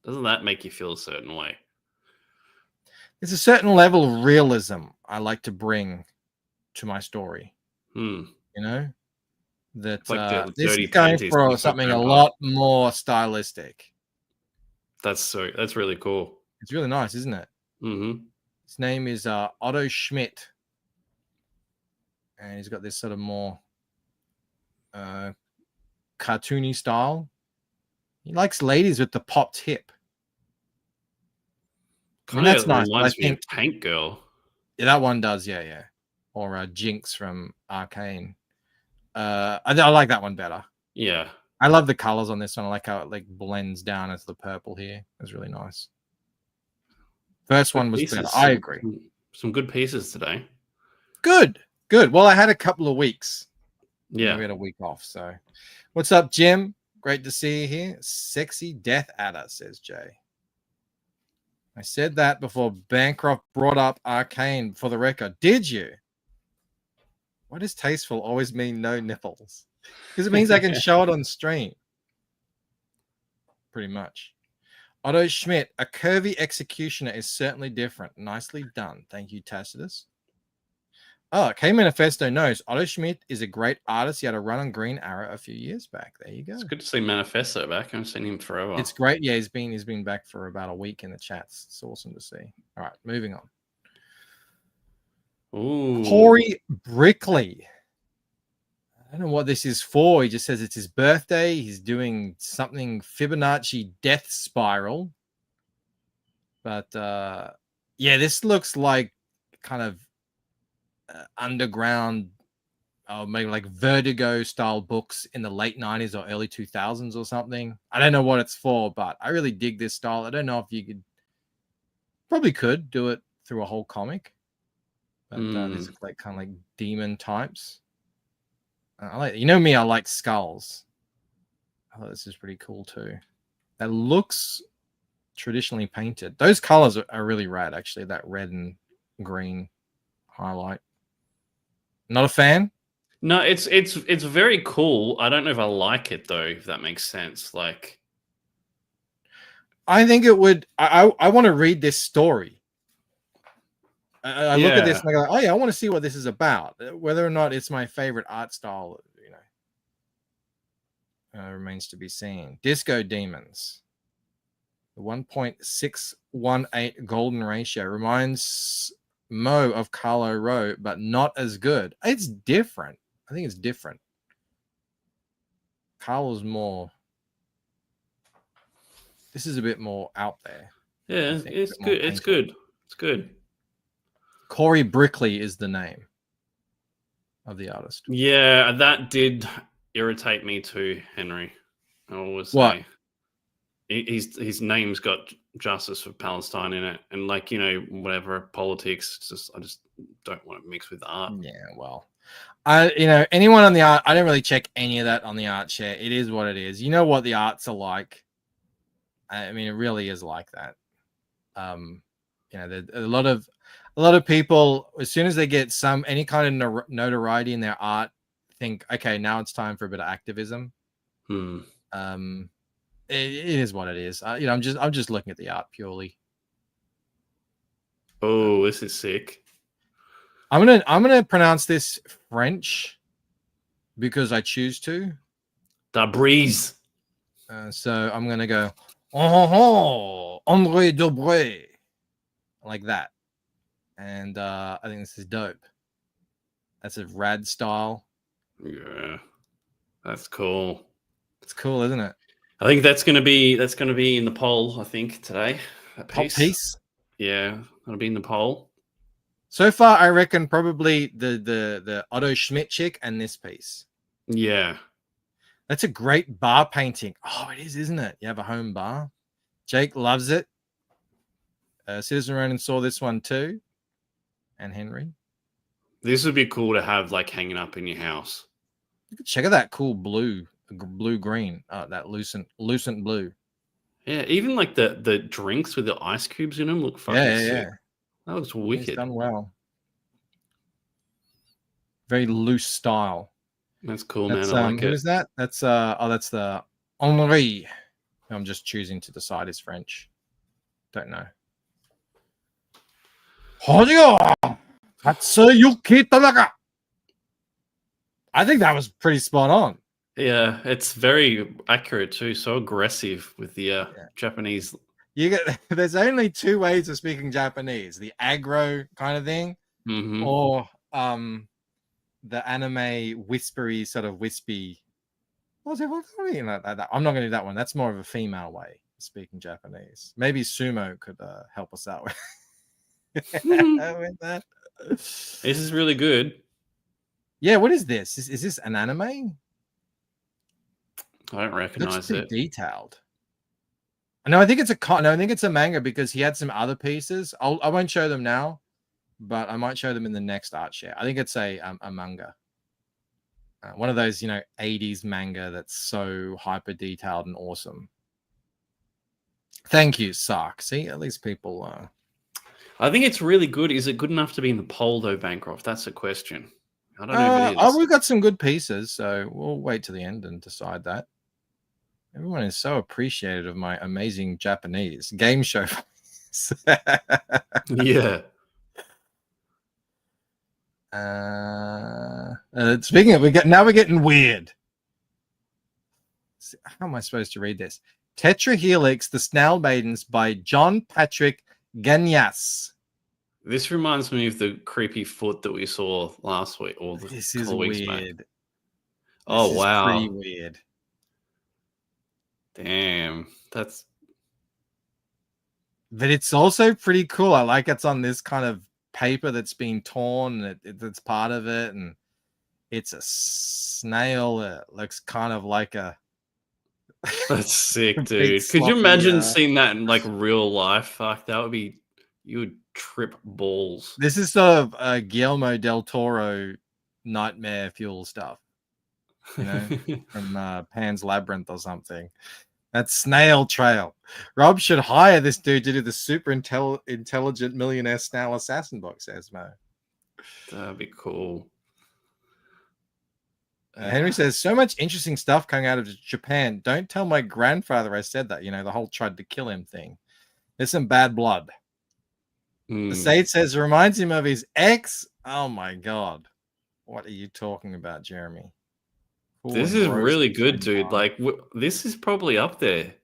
K: Doesn't that make you feel a certain way?
J: There's a certain level of realism I like to bring to my story. You know? That
K: like
J: this is going for something a lot more stylistic.
K: That's really cool.
J: It's really nice, isn't it?
K: Mm-hmm.
J: His name is Otto Schmidt. And he's got this sort of more cartoony style. He likes ladies with the popped hip. I mean, that's nice. I think
K: Tank Girl.
J: Yeah, that one does. Yeah. Or Jinx from Arcane. I like that one better.
K: Yeah.
J: I love the colors on this one. I like how it like blends down as the purple here. It's really nice. First one was better. I agree.
K: Some good pieces today.
J: Good. Well, I had a couple of weeks.
K: Yeah.
J: We had a week off. So what's up, Jim? Great to see you here. Sexy Death Adder, says Jay. I said that before Bancroft brought up Arcane for the record. Did you? Why does tasteful always mean no nipples? Because it means I can show it on stream. Pretty much. Otto Schmidt, a curvy executioner is certainly different. Nicely done. Thank you, Tacitus. Oh, K Manifesto knows Otto Schmidt is a great artist. He had a run on Green Arrow a few years back. There you go.
K: It's good to see Manifesto back. I haven't seen him forever.
J: It's great. Yeah, he's been back for about a week in the chats. It's awesome to see. All right, moving on.
K: Ooh.
J: Corey Brickley. I don't know what this is for. He just says it's his birthday. He's doing something Fibonacci death spiral. But yeah, this looks like kind of underground maybe like Vertigo style books in the late 90s or early 2000s or something. I don't know what it's for, but I really dig this style. I don't know if you could do it through a whole comic, but these are like kind of like demon types. I like, me, I like skulls. I thought this is pretty cool too. That looks traditionally painted. Those colors are really rad, actually. That red and green highlight. Not a fan.
K: No, it's very cool. I don't know if I like it though, if that makes sense. Like,
J: I think it would. I want to read this story. I look at this and I go, oh yeah, I want to see what this is about. Whether or not it's my favorite art style, remains to be seen. Disco Demons. The 1.618 golden ratio reminds Mo of Carlo Rowe, but not as good. It's different. I think it's different. Carlo's more. This is a bit more out there.
K: Yeah, it's good. It's good. It's good.
J: Corey Brickley is the name of the artist.
K: Yeah, that did irritate me too, Henry. I always say.
J: What?
K: His name's got Justice for Palestine in it, and like, whatever politics. I just don't want to mix with art.
J: Yeah, well, anyone on the art, I don't really check any of that on the art share. It is what it is. You know what the arts are like. I mean, it really is like that. A lot of people, as soon as they get any kind of notoriety in their art, think, okay, now it's time for a bit of activism. It is what it is. I'm just looking at the art purely.
K: Oh, this is sick.
J: I'm gonna pronounce this French because I choose to.
K: Da Breeze.
J: So I'm gonna go André Dobré, like that, and I think this is dope. That's a rad style.
K: Yeah, that's cool.
J: It's cool, isn't it?
K: I think that's gonna be in the poll. I think today. That
J: piece.
K: Yeah, that'll be in the poll.
J: So far, I reckon probably the Otto Schmidt chick and this piece.
K: Yeah,
J: that's a great bar painting. Oh, it is, isn't it? You have a home bar. Jake loves it. Citizen Ronan saw this one too, and Henry.
K: This would be cool to have like hanging up in your house.
J: Check out that cool blue green. That lucent blue.
K: Yeah, even like the drinks with the ice cubes in them look fucking sick.
J: Yeah.
K: That looks wicked.
J: It's done well. Very loose style.
K: That's cool, man. I like
J: who
K: it.
J: is that? That's that's the Henri. I'm just choosing to decide is French. Don't know. I think that was pretty spot on.
K: Yeah, it's very accurate too. So aggressive with the Japanese.
J: There's only two ways of speaking Japanese: the aggro kind of thing, or the anime whispery sort of wispy. What do you mean like that? I'm not going to do that one. That's more of a female way of speaking Japanese. Maybe Sumo could help us out with that.
K: This is really good.
J: Yeah, what is this? Is this an anime?
K: I don't recognize it.
J: Detailed. No, I think it's a manga because he had some other pieces. I won't show them now, but I might show them in the next art share. I think it's a manga. One of those, 80s manga that's so hyper detailed and awesome. Thank you, Sark. See, at least people.
K: I think it's really good. Is it good enough to be in the poll, though, Bancroft? That's the question. I don't know if it is.
J: We've got some good pieces, so we'll wait to the end and decide that. Everyone is so appreciative of my amazing Japanese game show.
K: Yeah.
J: Speaking of, we're getting weird. How am I supposed to read this? Tetrahelix, The Snail Maidens by John Patrick Gagnas.
K: This reminds me of the creepy foot that we saw last week, or
J: this is weird.
K: Oh, wow.
J: Pretty weird.
K: Damn, but
J: it's also pretty cool. I like it's on this kind of paper that's been torn. That's part of it, and It's a snail. It looks kind of like a.
K: That's sick,
J: big
K: dude. Could
J: sloppy,
K: you imagine seeing that in like real life? Fuck, that would be. You would trip balls.
J: This is sort of Guillermo del Toro nightmare fuel stuff, you know, from Pan's Labyrinth or something. That's Snail Trail. Rob should hire this dude to do the super intelligent millionaire snail assassin book, says Mo.
K: That'd be cool.
J: Henry says, so much interesting stuff coming out of Japan. Don't tell my grandfather I said that. You know, the whole tried to kill him thing. There's some bad blood. The Sade says, reminds him of his ex. Oh, my God. What are you talking about, Jeremy?
K: This is really good, dude. Like, this is probably up there.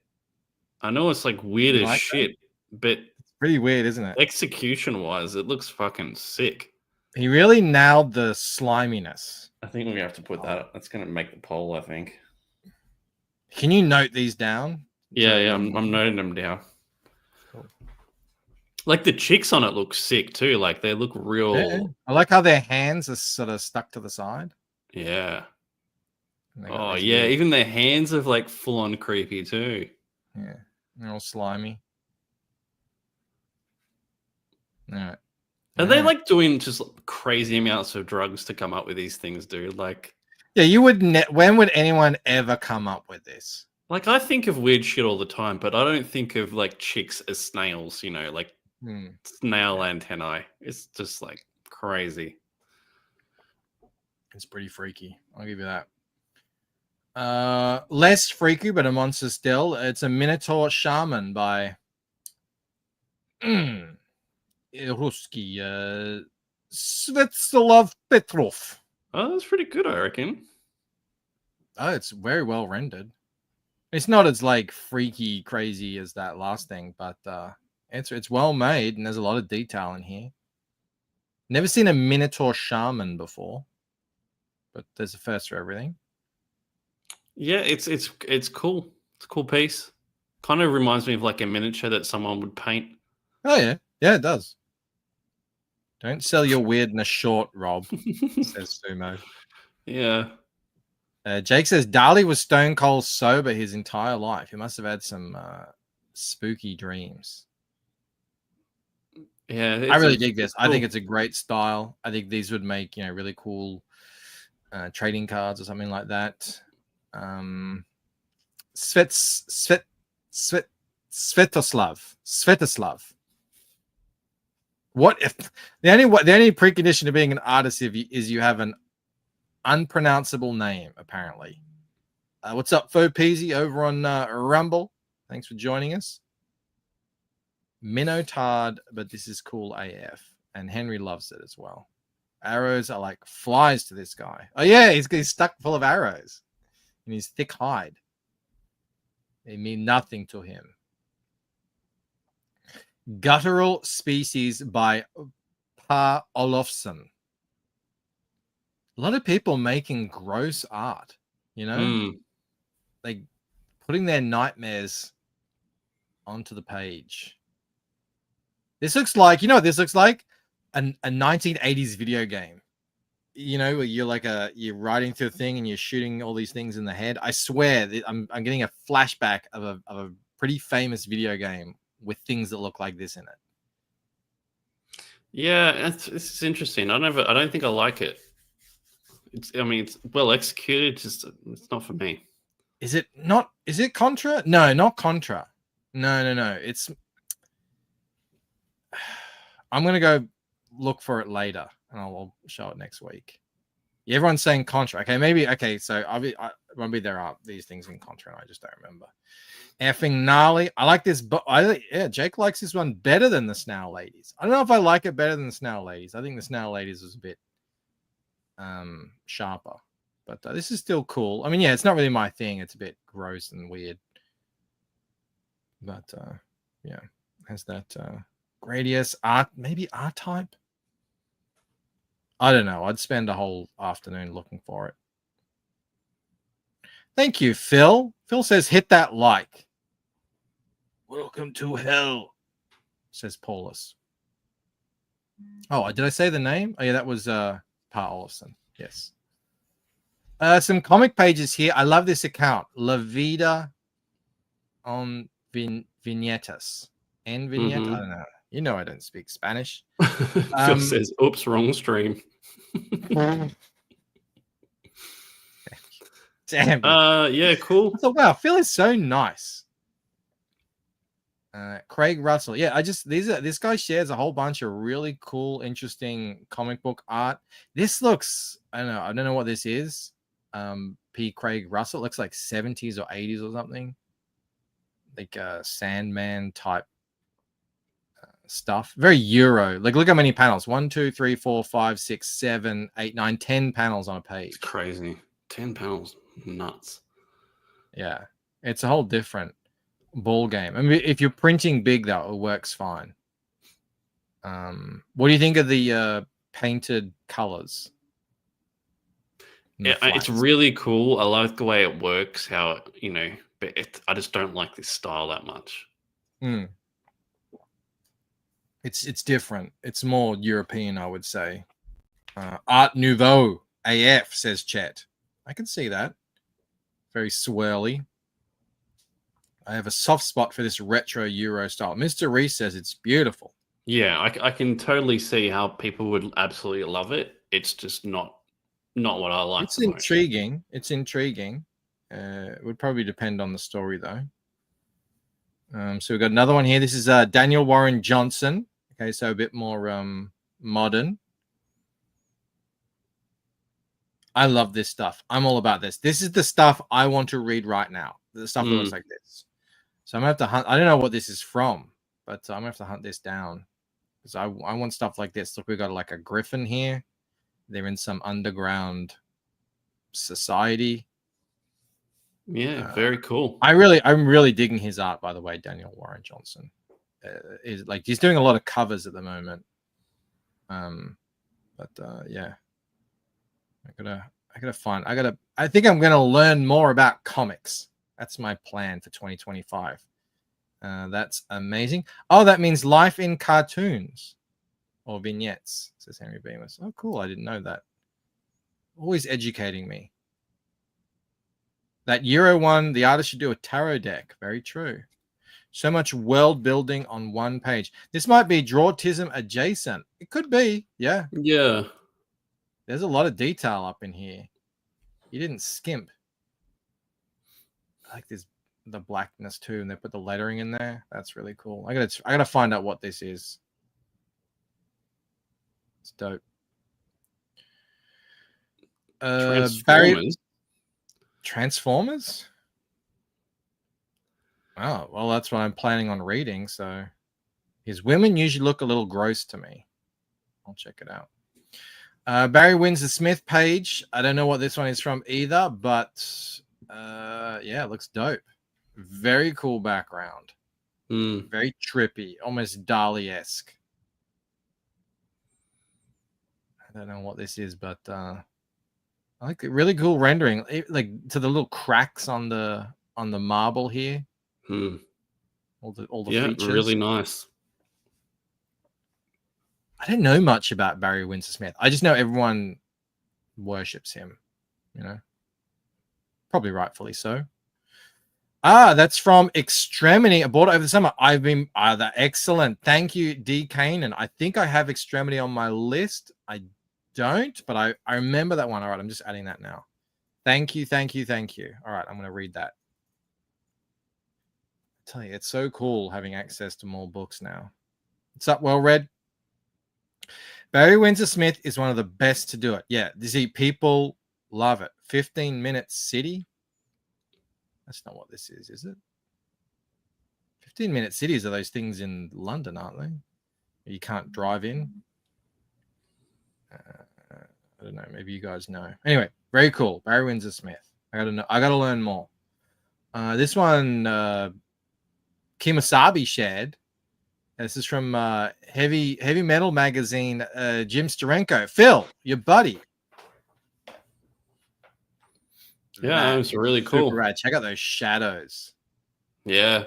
K: I know it's like weird as shit, but
J: it's pretty weird, isn't it?
K: Execution-wise, it looks fucking sick.
J: He really nailed the sliminess.
K: I think we're gonna have to put that up. That's gonna make the poll, I think.
J: Can you note these down?
K: Yeah, I'm noting them down. Cool. Like the chicks on it look sick too. Like they look real.
J: Yeah. I like how their hands are sort of stuck to the side.
K: Yeah. Oh yeah, even their hands are like full on creepy too.
J: Yeah, they're all slimy. All right.
K: Are they like doing just crazy amounts of drugs to come up with these things, dude? Like,
J: yeah, you would. When would anyone ever come up with this?
K: Like, I think of weird shit all the time, but I don't think of like chicks as snails. You know, like snail antennae. It's just like crazy.
J: It's pretty freaky. I'll give you that. Less freaky, but a monster still. It's a Minotaur Shaman by Ruski Svetslav Petrov.
K: Oh, that's pretty good, I reckon.
J: Oh, it's very well rendered. It's not as like freaky crazy as that last thing, but it's well made and there's a lot of detail in here. Never seen a Minotaur Shaman before, but there's a first for everything.
K: Yeah, it's cool. It's a cool piece. Kind of reminds me of like a miniature that someone would paint.
J: Oh yeah, yeah, it does. Don't sell your weirdness short, Rob. Says Sumo.
K: Yeah.
J: Jake says Dali was stone cold sober his entire life. He must have had some spooky dreams.
K: Yeah,
J: I really dig this. Cool. I think it's a great style. I think these would make really cool trading cards or something like that. Svetoslav. What if the only precondition to being an artist is you have an unpronounceable name, apparently. What's up, Fo Peasy over on Rumble? Thanks for joining us. Minotard, but this is cool AF. And Henry loves it as well. Arrows are like flies to this guy. Oh yeah, he's stuck full of arrows in his thick hide. They mean nothing to him. Guttural Species by Pa Olofsson. A lot of people making gross art, like putting their nightmares onto the page. This looks like, this looks like a 1980s video game. Where you're riding through a thing and you're shooting all these things in the head. I swear that I'm getting a flashback of a pretty famous video game with things that look like this in it.
K: Yeah, it's interesting. I don't think I like it. It's well executed. Just it's not for me.
J: Is it not? Is it Contra? No, not Contra. No. It's. I'm gonna go look for it later, and I'll show it next week. Yeah, everyone's saying Contra. Okay, maybe. Okay, so maybe there are these things in Contra, and I just don't remember. Effing gnarly. I like this, but Jake likes this one better than the Snail Ladies. I don't know if I like it better than the Snail Ladies. I think the Snail Ladies was a bit sharper, but this is still cool. I mean, yeah, it's not really my thing. It's a bit gross and weird, but yeah, has that Gradius art, maybe art type. I don't know. I'd spend a whole afternoon looking for it. Thank you, Phil. Phil says, hit that like. Welcome to hell, says Paulus. Oh, did I say the name? Oh, yeah, that was Pa Olofsson. Yes. Some comic pages here. I love this account. La Vida on Viñetas. En Vignette? I don't know. You know I don't speak Spanish.
K: Phil says, oops, wrong stream.
J: Damn.
K: Yeah, cool.
J: I thought, wow, Phil is so nice. Craig Russell. Yeah, this guy shares a whole bunch of really cool, interesting comic book art. This looks, I don't know what this is. P. Craig Russell. It looks like 70s or 80s or something. Like Sandman type stuff. Very Euro. Like, look how many panels. 1, 2, 3, 4, 5, 6, 7, 8, 9, 10 panels on a page.
K: It's crazy. 10 panels. Nuts.
J: Yeah. It's a whole different ball game. I mean, if you're printing big, though, it works fine. What do you think of the painted colors?
K: Yeah, it's really cool. I like the way it works, how, but I just don't like this style that much.
J: It's different. It's more European, I would say. Art Nouveau AF, says Chet. I can see that. Very swirly. I have a soft spot for this retro Euro style. Mr. Reese says it's beautiful.
K: Yeah, I can totally see how people would absolutely love it. It's just not what I like.
J: It's intriguing. It's intriguing. It would probably depend on the story, though. So we've got another one here. This is Daniel Warren Johnson. Okay, so a bit more modern. I love this stuff. I'm all about this. This is the stuff I want to read right now. The stuff that looks like this. So I'm going to have to hunt. I don't know what this is from, but I'm going to have to hunt this down. Because I want stuff like this. Look, we've got like a griffin here. They're in some underground society.
K: Yeah, very cool.
J: I'm really digging his art, by the way, Daniel Warren Johnson. He's doing a lot of covers at the moment. Yeah. I think I'm gonna learn more about comics. That's my plan for 2025. That's amazing. Oh, that means life in cartoons or vignettes, says Henry Bemis. Oh, cool. I didn't know that. Always educating me. That Euro one, the artist should do a tarot deck. Very true. So much world building on one page. This might be Drawtism adjacent. It could be. Yeah.
K: Yeah.
J: There's a lot of detail up in here. You didn't skimp. I like this, the blackness too, and they put the lettering in there. That's really cool. I gotta find out what this is. It's dope. Transformers? Oh, well, that's what I'm planning on reading. So his women usually look a little gross to me. I'll check it out. Barry Windsor Smith page. I don't know what this one is from either, but yeah, it looks dope. Very cool background. Very trippy, almost Dali-esque. I don't know what this is, but I like it. Really cool rendering, like to the little cracks on the marble here. All the features.
K: Really nice.
J: I don't know much about Barry Windsor Smith. I just know everyone worships him, probably rightfully so. That's from Extremity. I bought it over the summer. Excellent. Thank you, D. Kanan. I think I have Extremity on my list. I don't, but I remember that one. All right, I'm just adding that now. Thank you. All right, I'm going to read that. I tell you, it's so cool having access to more books now. What's up, Well Read? Barry Windsor Smith is one of the best to do it. Yeah, people love it. 15-minute city. That's not what this is it? 15-minute cities are those things in London, aren't they? You can't drive in. I don't know. Maybe you guys know. Anyway, very cool. Barry Windsor Smith. I gotta learn more. This one, Kimasabi shared. This is from Heavy Metal Magazine, Jim Sterenko. Phil, your buddy.
K: Yeah, it's really cool.
J: Super rad. Check out those shadows.
K: Yeah.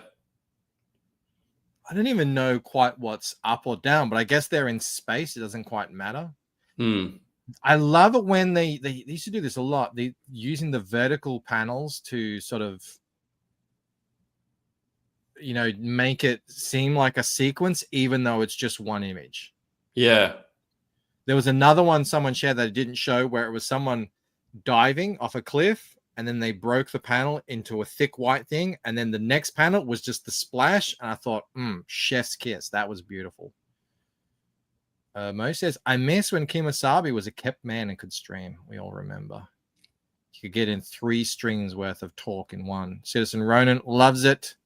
J: I don't even know quite what's up or down, but I guess they're in space. It doesn't quite matter. I love it when they used to do this a lot. They using the vertical panels to sort of, make it seem like a sequence, even though it's just one image.
K: Yeah.
J: There was another one someone shared that I didn't show, where it was someone diving off a cliff, and then they broke the panel into a thick white thing, and then the next panel was just the splash. And I thought, chef's kiss. That was beautiful. Mo says, I miss when Kemosabe was a kept man and could stream. We all remember. You could get in 3 strings worth of talk in one. Citizen Ronan loves it.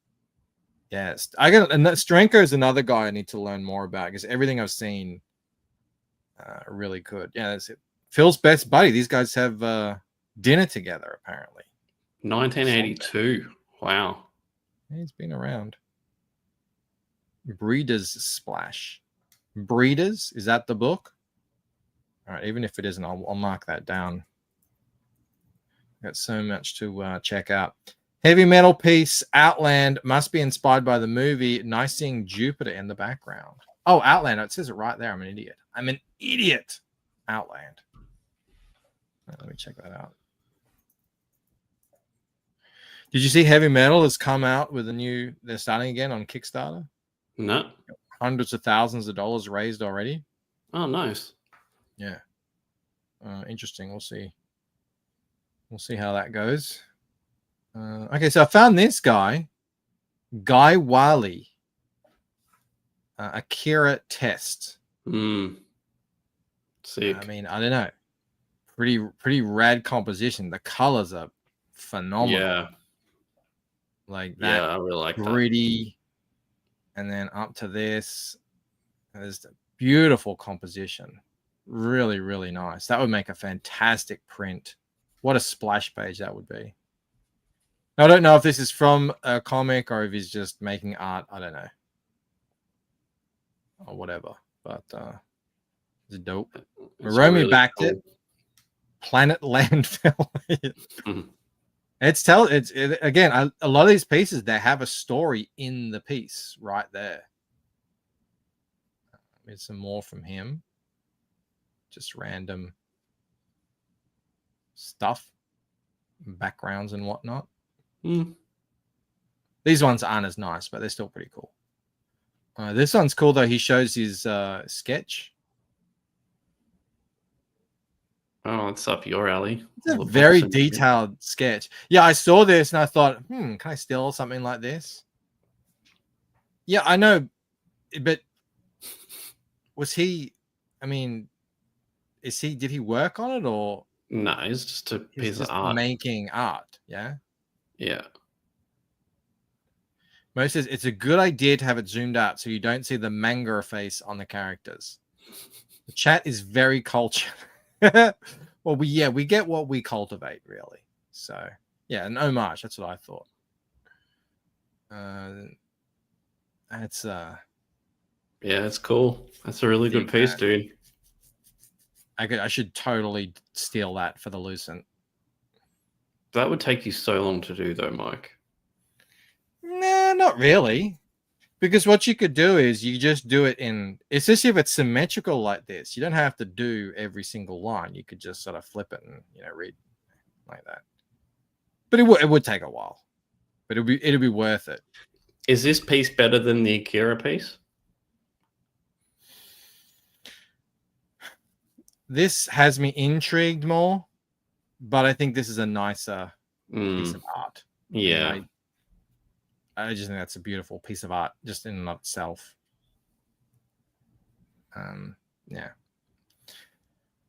J: Yes. And Stranko is another guy I need to learn more about, because everything I've seen really good. Yeah, that's it. Phil's best buddy. These guys have dinner together, apparently.
K: 1982. Wow.
J: He's been around. Breeders Splash. Breeders, is that the book? All right, even if it isn't, I'll mark that down. Got so much to check out. Heavy metal piece, Outland, must be inspired by the movie. Nice seeing Jupiter in the background. Oh, Outland, it says it right there. I'm an idiot. Outland. Let me check that out. Did you see Heavy Metal has come out with they're starting again on Kickstarter?
K: No.
J: Hundreds of thousands of dollars raised already.
K: Oh, nice.
J: Yeah. Interesting. We'll see. We'll see how that goes. Okay, so I found this guy, Guy Wally, Akira Test.
K: Sick.
J: I mean, I don't know. Pretty rad composition. The colors are phenomenal.
K: Yeah.
J: Like that.
K: Yeah, I really like
J: gritty. And then up to this, there's a beautiful composition. Really, really nice. That would make a fantastic print. What a splash page that would be. I don't know if this is from a comic or if he's just making art. I don't know. Or whatever. But it's dope. Romy really backed cool. It. Planet Landfill. Again, a lot of these pieces, they have a story in the piece right there. Here's some more from him. Just random stuff, backgrounds and whatnot. These ones aren't as nice, but they're still pretty cool. This one's cool though. He shows his sketch.
K: Oh, it's up your alley.
J: It's a very detailed sketch. Yeah, I saw this and I thought, can I steal something like this? Yeah, I know, but was he? I mean, did he work on it or?
K: No, it's just a piece of art.
J: Making art, yeah.
K: Yeah.
J: Mo says it's a good idea to have it zoomed out so you don't see the manga face on the characters. The chat is very cultured. Well, we get what we cultivate, really. So yeah, an homage. That's what I thought. That's
K: yeah, it's cool. That's a really good piece, dude.
J: I should totally steal that for the Lucent.
K: That would take you so long to do, though, Mike.
J: Nah, not really. Because what you could do is you just do it in, especially if it's symmetrical like this, you don't have to do every single line. You could just sort of flip it and read like that. But it would take a while. But it'll be worth it.
K: Is this piece better than the Akira piece?
J: This has me intrigued more, but I think this is a nicer piece of art.
K: Yeah.
J: I just think that's a beautiful piece of art just in and of itself. Yeah.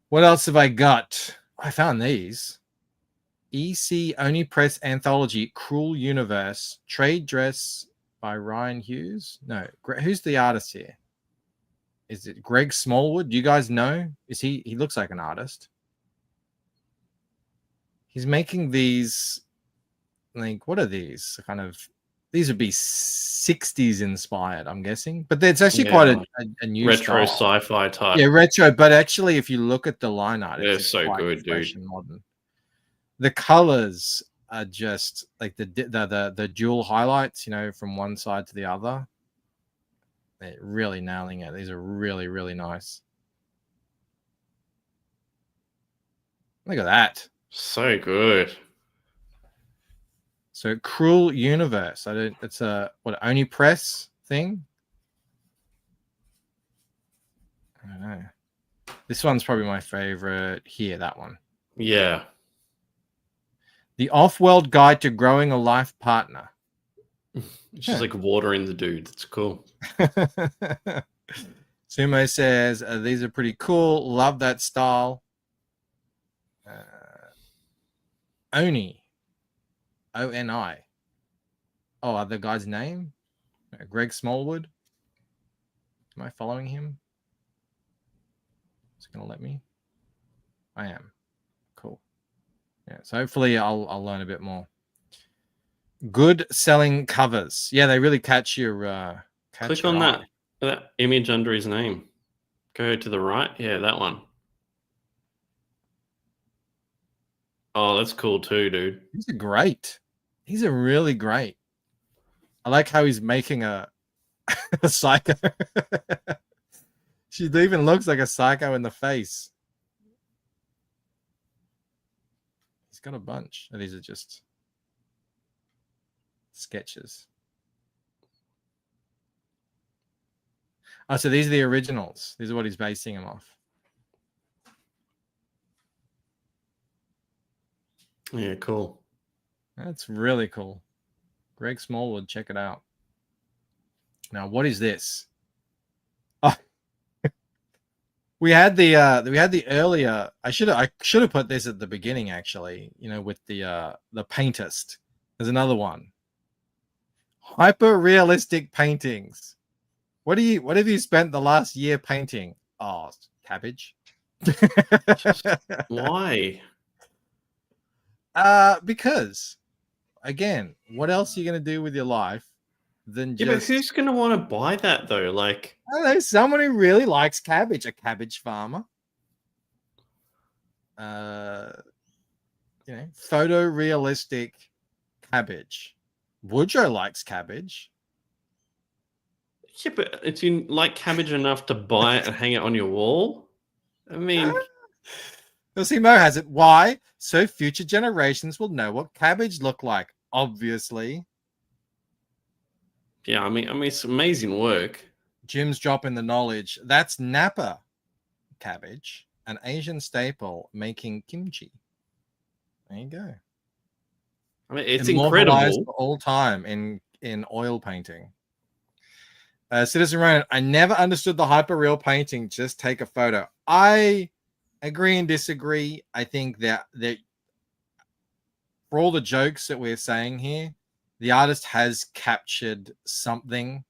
J: What else have I got? I found these. EC Only Press Anthology Cruel Universe Trade Dress by Ryan Hughes. No, who's the artist here? Is it Greg Smallwood? Do you guys know? Is he looks like an artist. He's making these, like, what are these? These would be 60s inspired, I'm guessing. But it's actually quite a new
K: retro
J: style.
K: Sci-fi type.
J: Yeah, retro. But actually, if you look at the line art,
K: it's so good, dude.
J: Modern. The colors are just like the dual highlights, from one side to the other. They're really nailing it. These are really, really nice. Look at that.
K: So good.
J: So Cruel Universe. It's a Oni Press thing? I don't know. This one's probably my favorite here, that one.
K: Yeah.
J: The Off-World Guide to Growing a Life Partner.
K: It's just like watering the dude. It's cool.
J: Sumo says, these are pretty cool. Love that style. Oni. O-N-I. Oh, other guy's name? Greg Smallwood. Am I following him? It's going to let me. I am. Cool. Yeah, so hopefully I'll learn a bit more. Good selling covers. Yeah, they really catch your
K: Click on that image under his name. Go to the right. Yeah, that one. Oh, that's cool too, dude.
J: These are great. These are really great. I like how he's making a psycho. She even looks like a psycho in the face. He's got a bunch. These are just sketches. Oh, so these are the originals. These are what he's basing them off.
K: Yeah, cool.
J: That's really cool. Greg Smallwood, check it out. Now, what is this? Oh, we had the earlier. I should have put this at the beginning, actually. You know, with the paintist. There's another one. Hyper realistic paintings. What have you spent the last year painting? Oh, cabbage.
K: Why?
J: Because again, what else are you gonna do with your life than just?
K: Yeah, but who's gonna want to buy that though? Like,
J: I don't know, someone who really likes cabbage, a cabbage farmer. You know, photorealistic cabbage. Woodrow likes cabbage.
K: Yeah, but it's in like cabbage enough to buy it and hang it on your wall. I mean,
J: Mo has it. Why? So future generations will know what cabbage look like. Obviously.
K: Yeah, I mean, it's amazing work.
J: Jim's dropping the knowledge. That's Napa cabbage, an Asian staple making kimchi. There you go.
K: I mean, it's incredible
J: for all time in oil painting. Citizen Ronan, I never understood the hyperreal painting. Just take a photo. I agree and disagree. I think that for all the jokes that we're saying here, the artist has captured something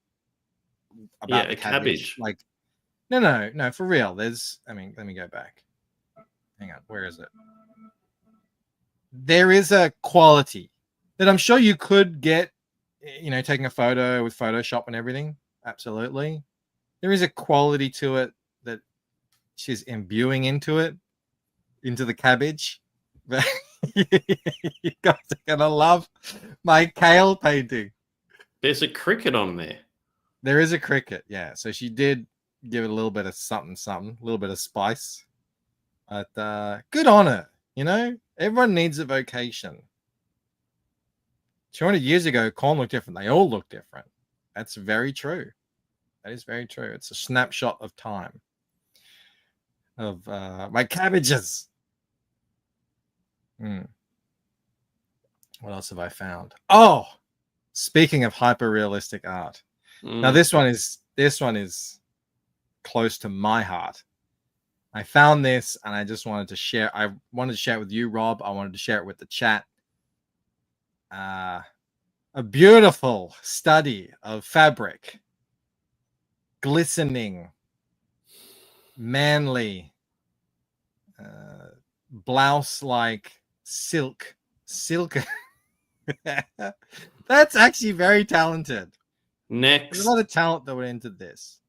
J: about the cabbage. Like, no, for real. Let me go back. Hang on, where is it? There is a quality that I'm sure you could get, you know, taking a photo with Photoshop and everything. Absolutely. There is a quality to it that she's imbuing into the cabbage. But you guys are gonna love my kale painting.
K: There's a cricket on there.
J: There is a cricket, yeah. So she did give it a little bit of something, a little bit of spice. But good on her, you know? Everyone needs a vocation. 200 years ago, corn looked different. They all look different. That's very true. That is very true. It's a snapshot of time. Of my cabbages. What else have I found? Oh, speaking of hyper realistic art. Now this one is close to my heart. I found this and I just wanted to share. I wanted to share it with you, Rob. I wanted to share it with the chat. A beautiful study of fabric, glistening, manly, blouse-like silk. That's actually very talented.
K: Next.
J: There's a lot of talent that went into this.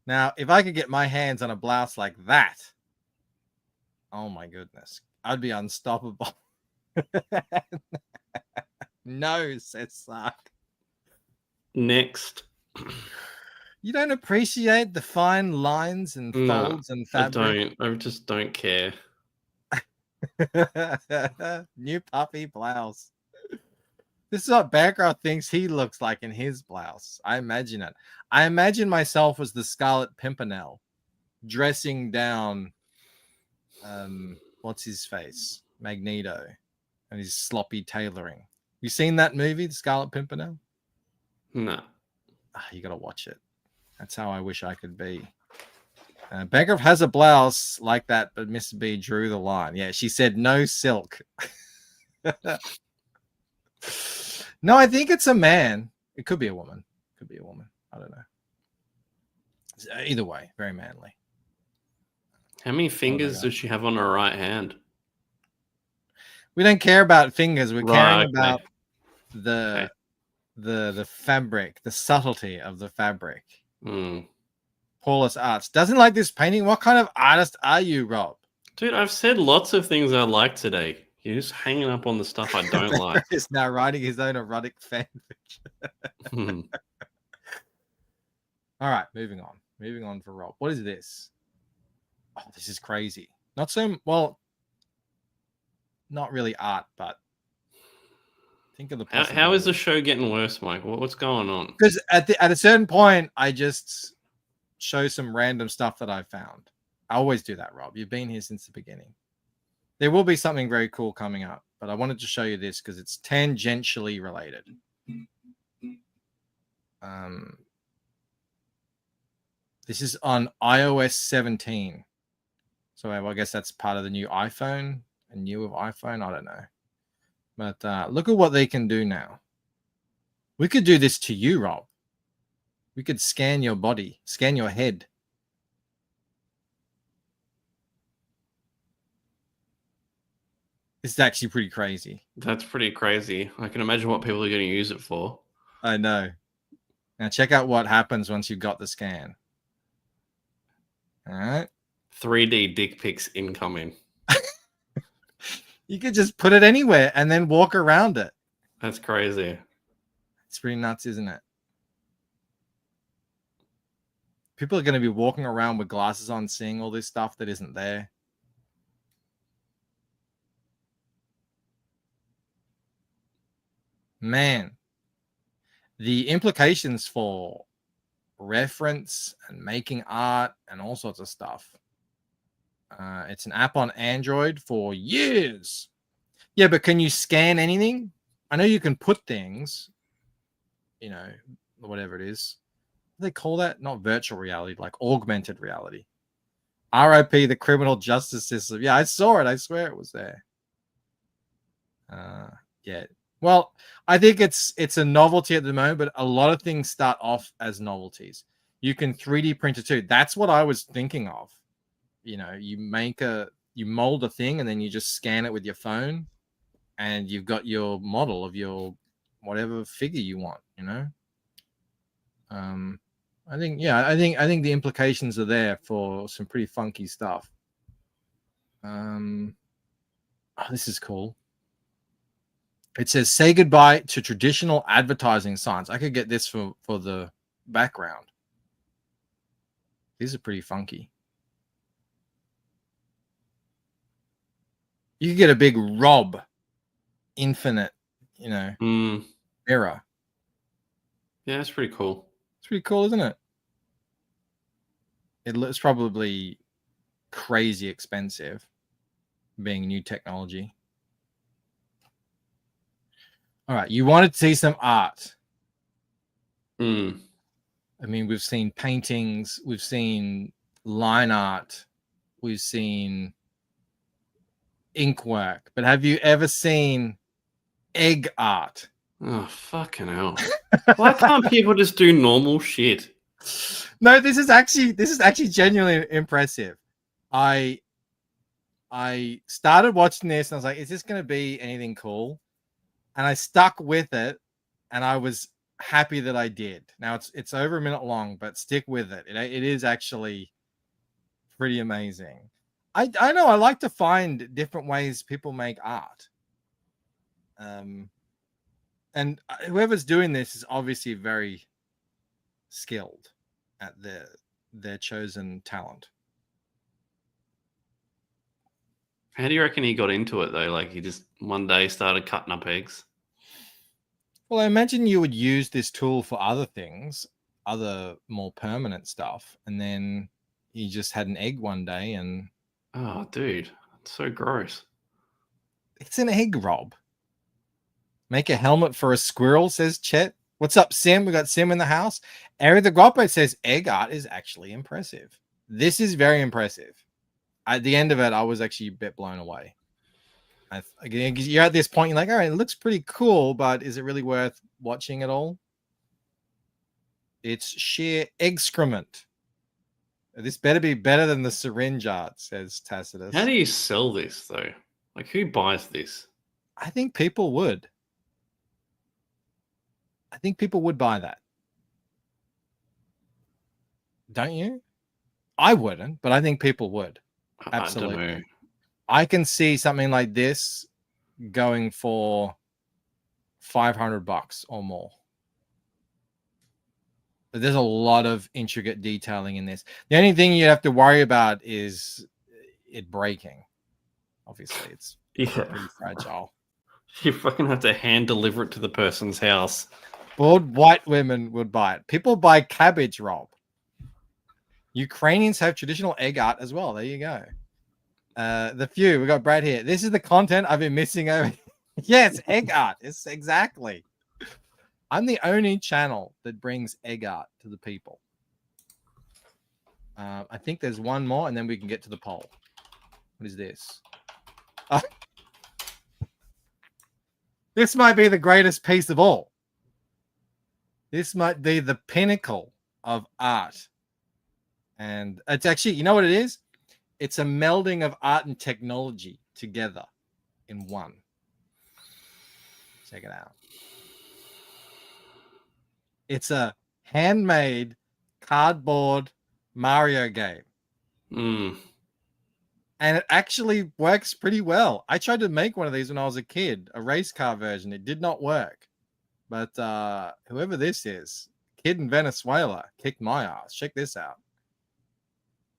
J: Now, if I could get my hands on a blouse like that, oh my goodness, I'd be unstoppable. No, says Sark.
K: Next.
J: You don't appreciate the fine lines and folds and fabric?
K: I just don't care.
J: New puppy blouse. This is what Bancroft thinks he looks like in his blouse. I imagine it. I imagine myself as the Scarlet Pimpernel dressing down what's his face? Magneto and his sloppy tailoring. You seen that movie, The Scarlet Pimpernel?
K: No.
J: You gotta watch it. That's how I wish I could be. Bancroft has a blouse like that, but Mr. B drew the line. Yeah, she said no silk. No, I think it's a man. It could be a woman. Could be a woman. I don't know. Either way, very manly.
K: How many fingers does she have on her right hand?
J: We don't care about fingers. We're caring about
K: Okay.
J: the fabric, the subtlety of the fabric.
K: Mm.
J: Paulus Arts doesn't like this painting. What kind of artist are you, Rob?
K: Dude, I've said lots of things I like today. You're just hanging up on the stuff I don't like.
J: He's now writing his own erotic fanfiction. All right, moving on. Moving on for Rob. What is this? Oh, this is crazy. Not so well. Not really art, but think of the.
K: How is the show getting worse, Mike? What's going on?
J: Because at a certain point, I just show some random stuff that I found. I always do that, Rob. You've been here since the beginning. There will be something very cool coming up, but I wanted to show you this because it's tangentially related. This is on iOS 17. So I guess that's part of the new iPhone and new of iPhone. I don't know. But look at what they can do now. We could do this to you, Rob. We could scan your body, scan your head. It's actually pretty crazy.
K: That's pretty crazy. I can imagine what people are going to use it for.
J: I know. Now check out what happens once you've got the scan. All right.
K: 3D dick pics incoming.
J: You could just put it anywhere and then walk around it.
K: That's crazy.
J: It's pretty nuts, isn't it? People are going to be walking around with glasses on, seeing all this stuff that isn't there. Man, the implications for reference and making art and all sorts of stuff. It's an app on Android for years. Yeah, but can you scan anything? I know you can put things, you know, whatever it is. What do they call that? Not virtual reality, like augmented reality. RIP the criminal justice system. Yeah, I saw it. I swear it was there. Yeah. Well, I think it's a novelty at the moment, but a lot of things start off as novelties. You can 3D print it too. That's what I was thinking of. You know, you mold a thing and then you just scan it with your phone and you've got your model of your whatever figure you want, you know? I think the implications are there for some pretty funky stuff. Oh, this is cool. It says, say goodbye to traditional advertising signs. I could get this for the background. These are pretty funky. You could get a big Rob Infinite, you know, mirror.
K: Yeah, that's pretty cool.
J: It's pretty cool, isn't it? It's probably crazy expensive, being new technology. All right, you wanted to see some art. I mean, we've seen paintings, we've seen line art, we've seen ink work, but have you ever seen egg art?
K: Oh, fucking hell. Why can't people just do normal shit?
J: No, this is actually genuinely impressive. I started watching this and I was like, is this going to be anything cool? And I stuck with it and I was happy that I did. Now it's over a minute long, but stick with it. It is actually pretty amazing. I know I like to find different ways people make art. And whoever's doing this is obviously very skilled at their chosen talent.
K: How do you reckon he got into it though? Like he just one day started cutting up eggs.
J: Well, I imagine you would use this tool for other things, other more permanent stuff, and then he just had an egg one day and...
K: Oh, dude, it's so gross.
J: It's an egg, Rob. Make a helmet for a squirrel, says Chet. What's up, Sim? We got Sim in the house. Eric the Guapo says egg art is actually impressive. This is very impressive. At the end of it, I was actually a bit blown away. Again, you're at this point, you're like, all right, it looks pretty cool, but is it really worth watching at all? It's sheer excrement. This better be better than the syringe art, says Tacitus.
K: How do you sell this though? Like, who buys this?
J: I think people would. I think people would buy that. Don't you? I wouldn't, but I think people would. Absolutely. I can see something like this going for $500 or more. But there's a lot of intricate detailing in this. The only thing you have to worry about is it breaking. Obviously, it's pretty fragile.
K: You fucking have to hand deliver it to the person's house.
J: Bored white women would buy it. People buy cabbage, Rob. Ukrainians have traditional egg art as well. There you go. The few, we got Brad here. This is the content I've been missing over. Yes, egg art. It's exactly. I'm the only channel that brings egg art to the people. I think there's one more, and then we can get to the poll. What is this? This might be the greatest piece of all. This might be the pinnacle of art. And it's actually, you know what it is? It's a melding of art and technology together in one. Check it out. It's a handmade cardboard Mario game.
K: Mm.
J: And it actually works pretty well. I tried to make one of these when I was a kid, a race car version. It did not work. But whoever this is, kid in Venezuela, kicked my ass. Check this out.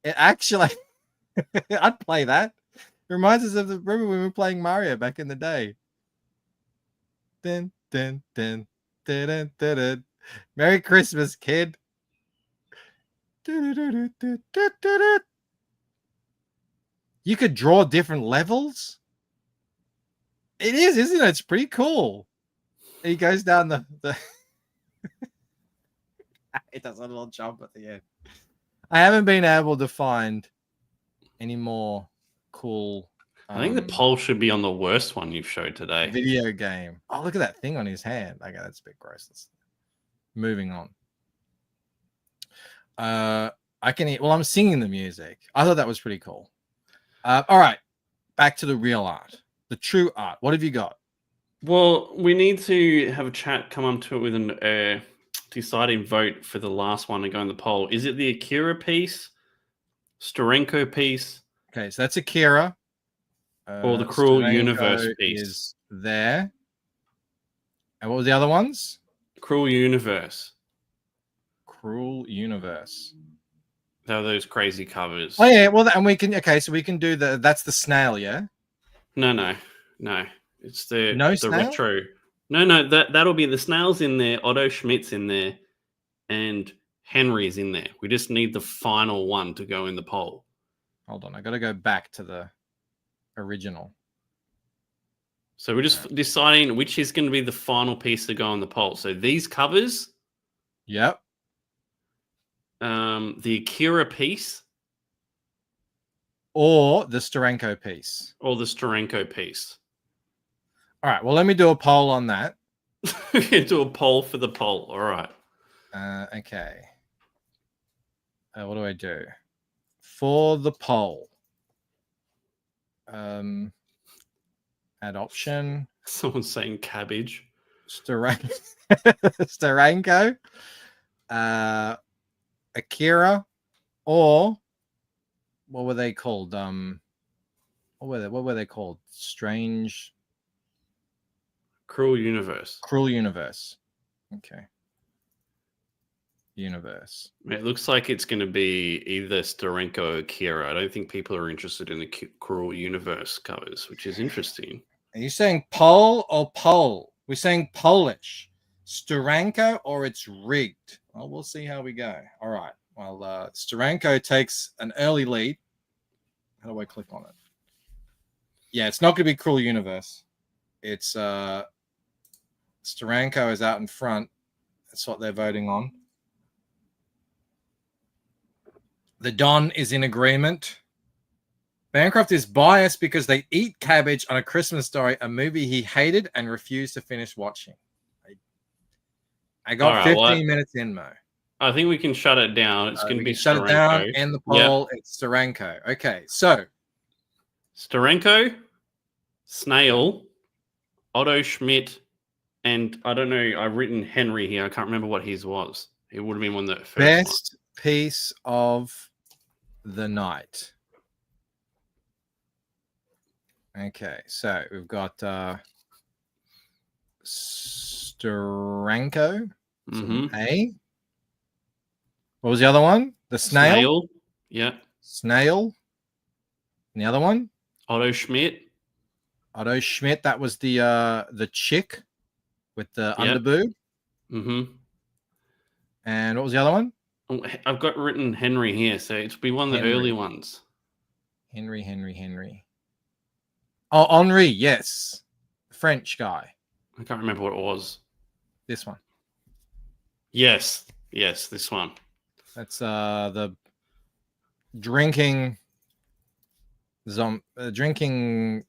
J: It actually, I'd play that. It reminds us of the remember when we were playing Mario back in the day. Dun, dun, dun, dun, dun, dun, dun. Merry Christmas, kid. You could draw different levels. It is, isn't it? It's pretty cool. He goes down the it does a little jump at the end. I haven't been able to find any more cool.
K: I think the poll should be on the worst one you've showed today.
J: Video game. Oh, look at that thing on his hand. Okay, that's a bit gross. Moving on. I'm singing the music. I thought that was pretty cool. All right, back to the real art, the true art. What have you got?
K: Well, we need to have a chat, come on to it with an deciding vote for the last one to go in the poll. Is it the Akira piece, Steranko piece?
J: Okay, so that's Akira.
K: Or the Cruel
J: Steranko
K: Universe piece.
J: Is there. And what were the other ones?
K: Cruel Universe.
J: Cruel Universe.
K: They're those crazy covers.
J: Oh, yeah. Well, and we can, okay, so we can do that's the snail, yeah?
K: No. It's the
J: snail?
K: retro. No, that'll be the snails in there, Otto Schmidt's in there, and Henry's in there. We just need the final one to go in the poll.
J: Hold on, I got to go back to the original.
K: So we're just deciding which is going to be the final piece to go on the poll. So these covers.
J: Yep.
K: The Akira piece.
J: Or the Steranko piece. All right, well, let me do a poll on that.
K: Do a poll for the poll. All right.
J: Okay. What do I do? For the poll. Add option.
K: Someone's saying cabbage.
J: Steranko. Akira. Or what were they called? What were they called? Cruel Universe. Okay. universe.
K: It looks like it's going to be either Steranko or Kira. I don't think people are interested in the Cruel Universe covers, which is interesting.
J: Are you saying Pole or Pole? We're saying Polish. Steranko or it's rigged? Well, we'll see how we go. All right. Well, Steranko takes an early lead. How do I click on it? Yeah, it's not going to be Cruel Universe. It's Steranko is out in front. That's what they're voting on. The Don is in agreement. Bancroft is biased because they eat cabbage on A Christmas Story, a movie he hated and refused to finish watching. I got 15 minutes in, Mo.
K: I think we can shut it down. It's going to be
J: shut
K: Steranko.
J: it down. End the poll. Yep. It's Steranko. Okay, so
K: Steranko, Snail, Otto Schmidt, and I don't know. I've written Henry here. I can't remember what his was. It would have been one that first
J: best piece of the night. Okay, so we've got Steranko. A. What was the other one? The Snail.
K: Yeah.
J: Snail. And the other one?
K: Otto Schmidt.
J: Otto Schmidt. That was the chick with the underboob.
K: Mm-hmm.
J: And what was the other one?
K: Oh, I've got written Henry here, so it'll be one of the early ones.
J: Henry. Oh, Henri, yes. French guy.
K: I can't remember what it was.
J: This one.
K: Yes, this one.
J: That's the drinking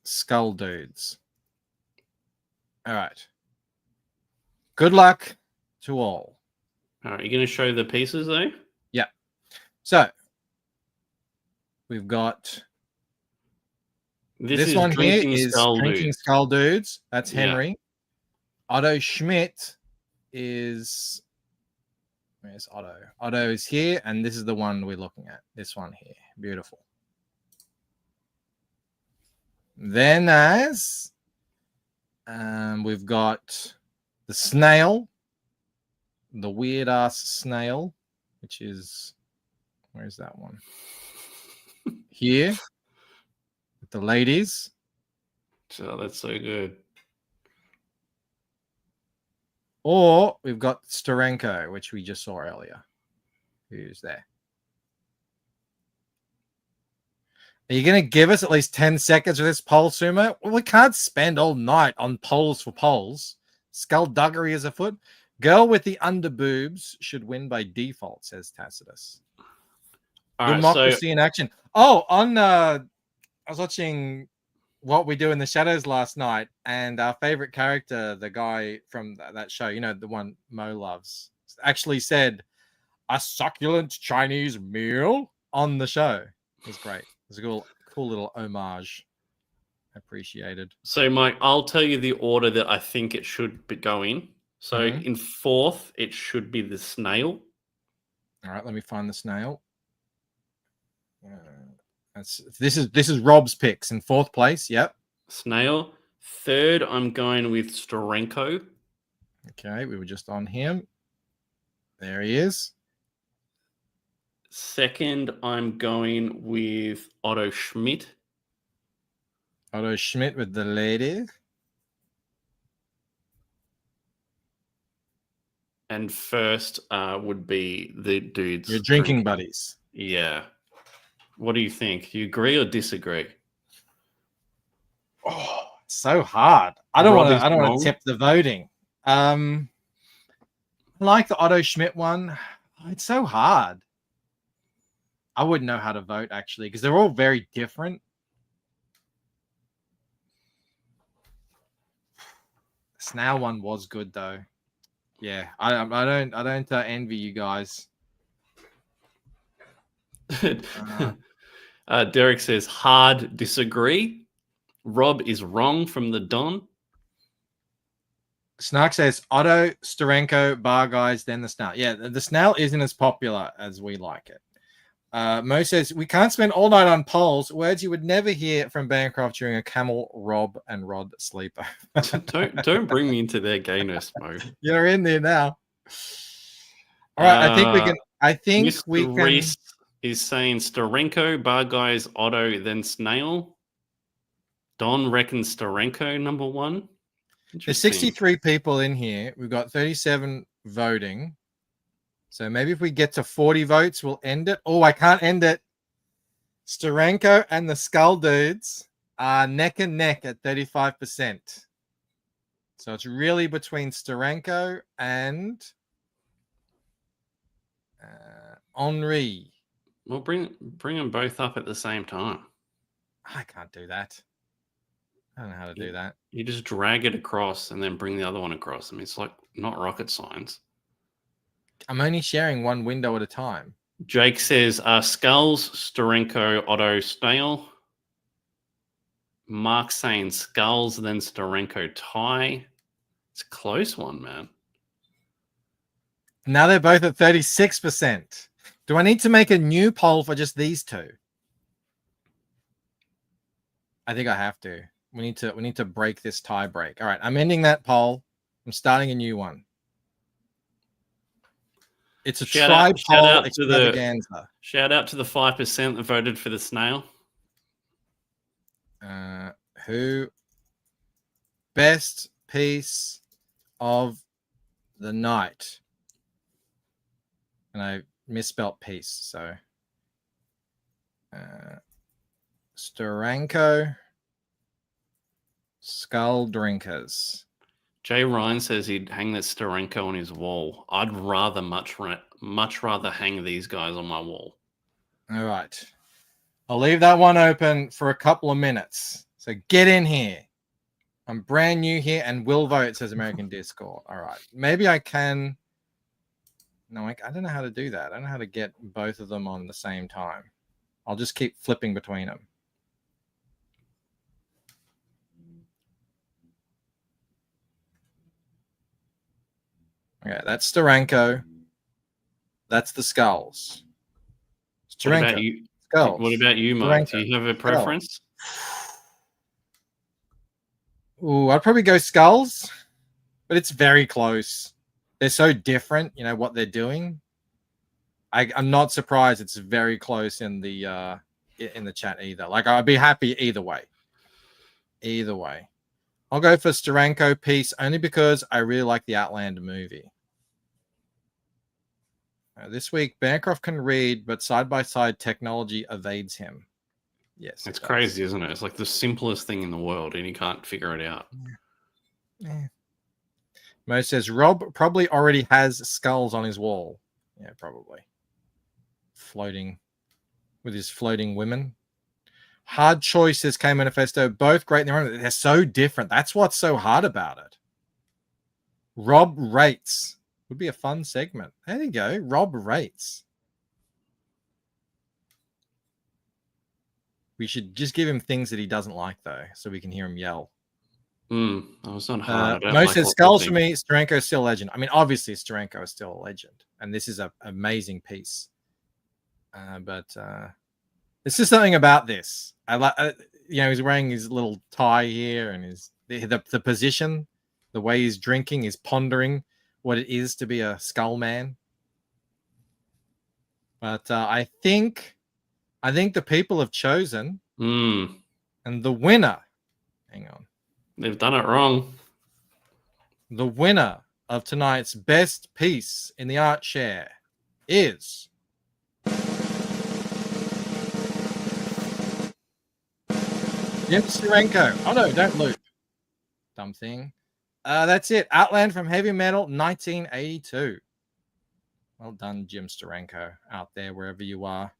J: skull dudes. All right. Good luck to all.
K: All right, you're going to show the pieces, though?
J: Yeah. So, we've got... This one here is Drinking Skull Dudes. That's Henry. Yeah. Otto Schmidt is... Where's Otto? Otto is here, and this is the one we're looking at. This one here. Beautiful. Then as... we've got the Snail. The weird-ass Snail, which is... Where's that one? Here. The ladies.
K: Oh, that's so good.
J: Or we've got Steranko, which we just saw earlier. Who's there? Are you going to give us at least 10 seconds of this poll, Sumo? Well, we can't spend all night on polls for polls. Skullduggery is afoot. Girl with the underboobs should win by default, says Tacitus. Democracy in action. Oh, on... I was watching What We Do in the Shadows last night, and our favorite character, the guy from that show, you know, the one Mo loves, actually said a succulent Chinese meal on the show. It was great. It was a cool little homage. Appreciated.
K: So, Mike, I'll tell you the order that I think it should be going. So, in fourth, it should be the Snail.
J: All right, let me find the Snail. This is Rob's picks in fourth place. Yep.
K: Snail. Third, I'm going with Steranko.
J: Okay, we were just on him. There he is.
K: Second, I'm going with Otto Schmidt.
J: Otto Schmidt with the lady.
K: And first would be the dudes.
J: Your drinking buddies.
K: Yeah. What do you think? Do you agree or disagree?
J: Oh, it's so hard. I don't want to tip the voting. I like the Otto Schmidt one. Oh, it's so hard. I wouldn't know how to vote actually because they're all very different. The Snail one was good though. Yeah, I don't envy you guys.
K: Derek says hard disagree. Rob is wrong from the Don.
J: Snark says Otto, Steranko, Bar Guys, then the Snail. Yeah, the Snail isn't as popular as we like it. Mo says we can't spend all night on polls. Words you would never hear from Bancroft during a Camel, Rob, and Rod sleepover.
K: don't bring me into their gayness, Mo.
J: You're in there now. All right, I think we can. I think
K: Mr.
J: we can.
K: Reese is saying Starenko, Bar Guys, Otto, then Snail. Don reckons Starenko number one.
J: There's 63 people in here. We've got 37 voting. So maybe if we get to 40 votes, we'll end it. Oh, I can't end it. Starenko and the Skull Dudes are neck and neck at 35%. So it's really between Starenko and Henri.
K: Well, bring them both up at the same time.
J: I can't do that. I don't know how to do that.
K: You just drag it across and then bring the other one across. I mean, it's like not rocket science.
J: I'm only sharing one window at a time.
K: Jake says Skulls, Starenko, Otto, Snail. Mark saying Skulls, then Starenko, tie. It's a close one, man.
J: Now they're both at 36%. Do I need to make a new poll for just these two? I think I have to. We need to break this tie break. All right, I'm ending that poll. I'm starting a new one. It's a tri poll extravaganza.
K: Shout out to the 5% that voted for the snail.
J: Who best piece of the night? And I misspelt piece, so Starenko Skull Drinkers.
K: Jay Ryan says he'd hang that Starenko on his wall. I'd rather much rather hang these guys on my wall.
J: All right. I'll leave that one open for a couple of minutes. So get in here. I'm brand new here and will vote, says American Discord. All right. Maybe I can. No, I don't know how to do that. I don't know how to get both of them on the same time. I'll just keep flipping between them. Okay, that's Starenko. That's the Skulls.
K: What about you?
J: Skulls.
K: What about you, Mike? Do you have a preference?
J: Ooh, I'd probably go Skulls, but it's very close. They're so different, you know, what they're doing. I'm not surprised it's very close in the chat either. Like, I'd be happy either way. Either way. I'll go for Starenko piece only because I really like the Outlander movie. This week, Bancroft can read, but side-by-side technology evades him. Yes.
K: It's crazy, isn't it? It's like the simplest thing in the world, and you can't figure it out.
J: Yeah. Mo says, Rob probably already has skulls on his wall. Yeah, probably. Floating with his floating women. Hard choices, K Manifesto, both great in their own. They're so different. That's what's so hard about it. Rob rates would be a fun segment. There you go. Rob rates. We should just give him things that he doesn't like, though, so we can hear him yell.
K: That was not hard.
J: Mo says Skulls for me. Starenko is still a legend. I mean, obviously, Starenko is still a legend, and this is an amazing piece. But it's just something about this. I like, you know, he's wearing his little tie here, and the position, the way he's drinking, is pondering what it is to be a skull man. But I think the people have chosen, and the winner. Hang on,
K: they've done it wrong.
J: The winner of tonight's best piece in the art share is Jim Starenko. Oh no, don't loop. Dumb thing. That's it. Outland from Heavy Metal 1982. Well done, Jim Starenko, out there, wherever you are.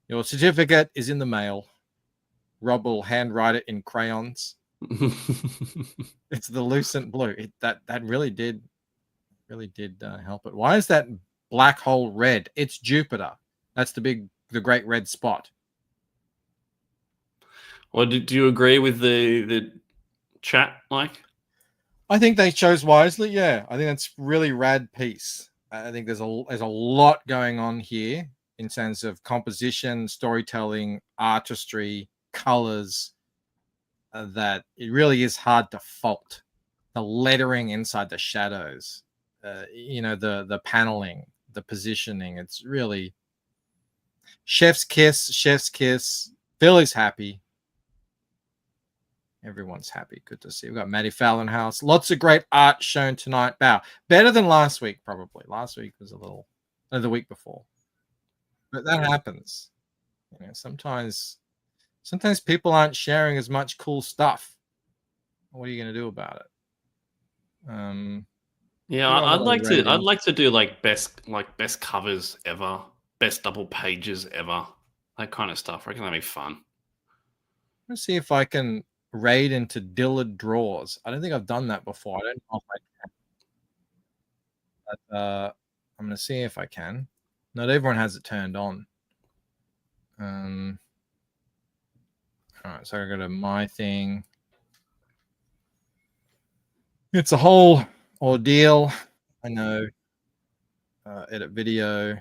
J: Your certificate is in the mail. Rob will handwrite it in crayons. It's the Lucent Blue. That really did help it. Why is that black hole red? It's Jupiter. That's the great red spot.
K: Well, do you agree with the chat, Mike?
J: I think they chose wisely. Yeah, I think that's really rad piece. I think there's a lot going on here in terms of composition, storytelling, artistry, colors. That it really is hard to fault. The lettering inside the shadows, you know, the paneling, the positioning. It's really chef's kiss. Billy's happy. Everyone's happy. Good to see. We've got Maddie Fallon House. Lots of great art shown tonight. Wow. Better than last week, probably. Last week was a little, the week before. But that happens. You know, sometimes people aren't sharing as much cool stuff. What are you going to do about it?
K: Yeah, I'd like to do like best covers ever, best double pages ever, that kind of stuff. I reckon that'd be fun.
J: Let's see if I can raid into Dillard drawers. I don't think I've done that before. I don't know if I can. But, I'm going to see if I can. Not everyone has it turned on. All right, so I go to my thing. It's a whole ordeal. I know. Edit video.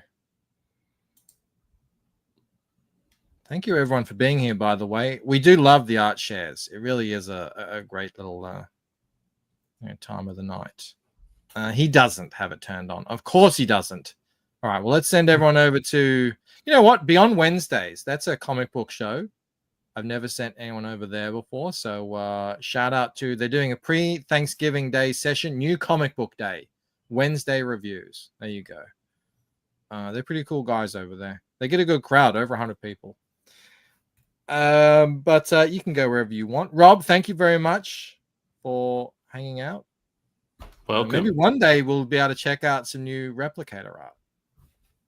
J: Thank you, everyone, for being here, by the way. We do love the art shares. It really is a great little time of the night. He doesn't have it turned on. Of course he doesn't. All right, well, let's send everyone over to, you know what, Beyond Wednesdays. That's a comic book show. I've never sent anyone over there before. So shout out to, they're doing a pre-Thanksgiving Day session, new comic book day, Wednesday reviews. There you go. They're pretty cool guys over there. They get a good crowd, over 100 people. But you can go wherever you want. Rob, thank you very much for hanging out.
K: Welcome.
J: Maybe one day we'll be able to check out some new Replicator art.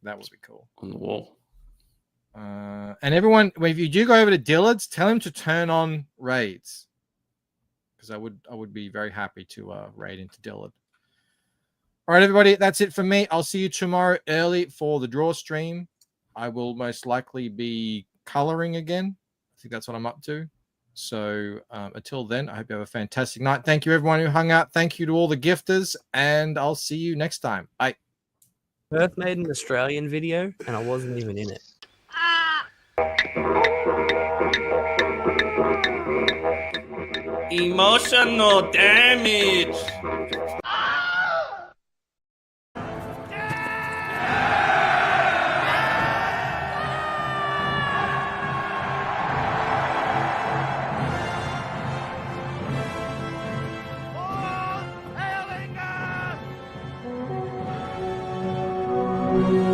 J: That would be cool.
K: On the wall.
J: And everyone, if you do go over to Dillard's, tell him to turn on raids, because I would be very happy to raid into Dillard. All right, everybody, that's it for me. I'll see you tomorrow early for the draw stream. I will most likely be coloring again. I think that's what I'm up to. So until then, I hope you have a fantastic night. Thank you, everyone who hung out. Thank you to all the gifters, and I'll see you next time. Bye.
N: Perth made an Australian video, and I wasn't even in it.
K: Emotional damage.
I: Thank you.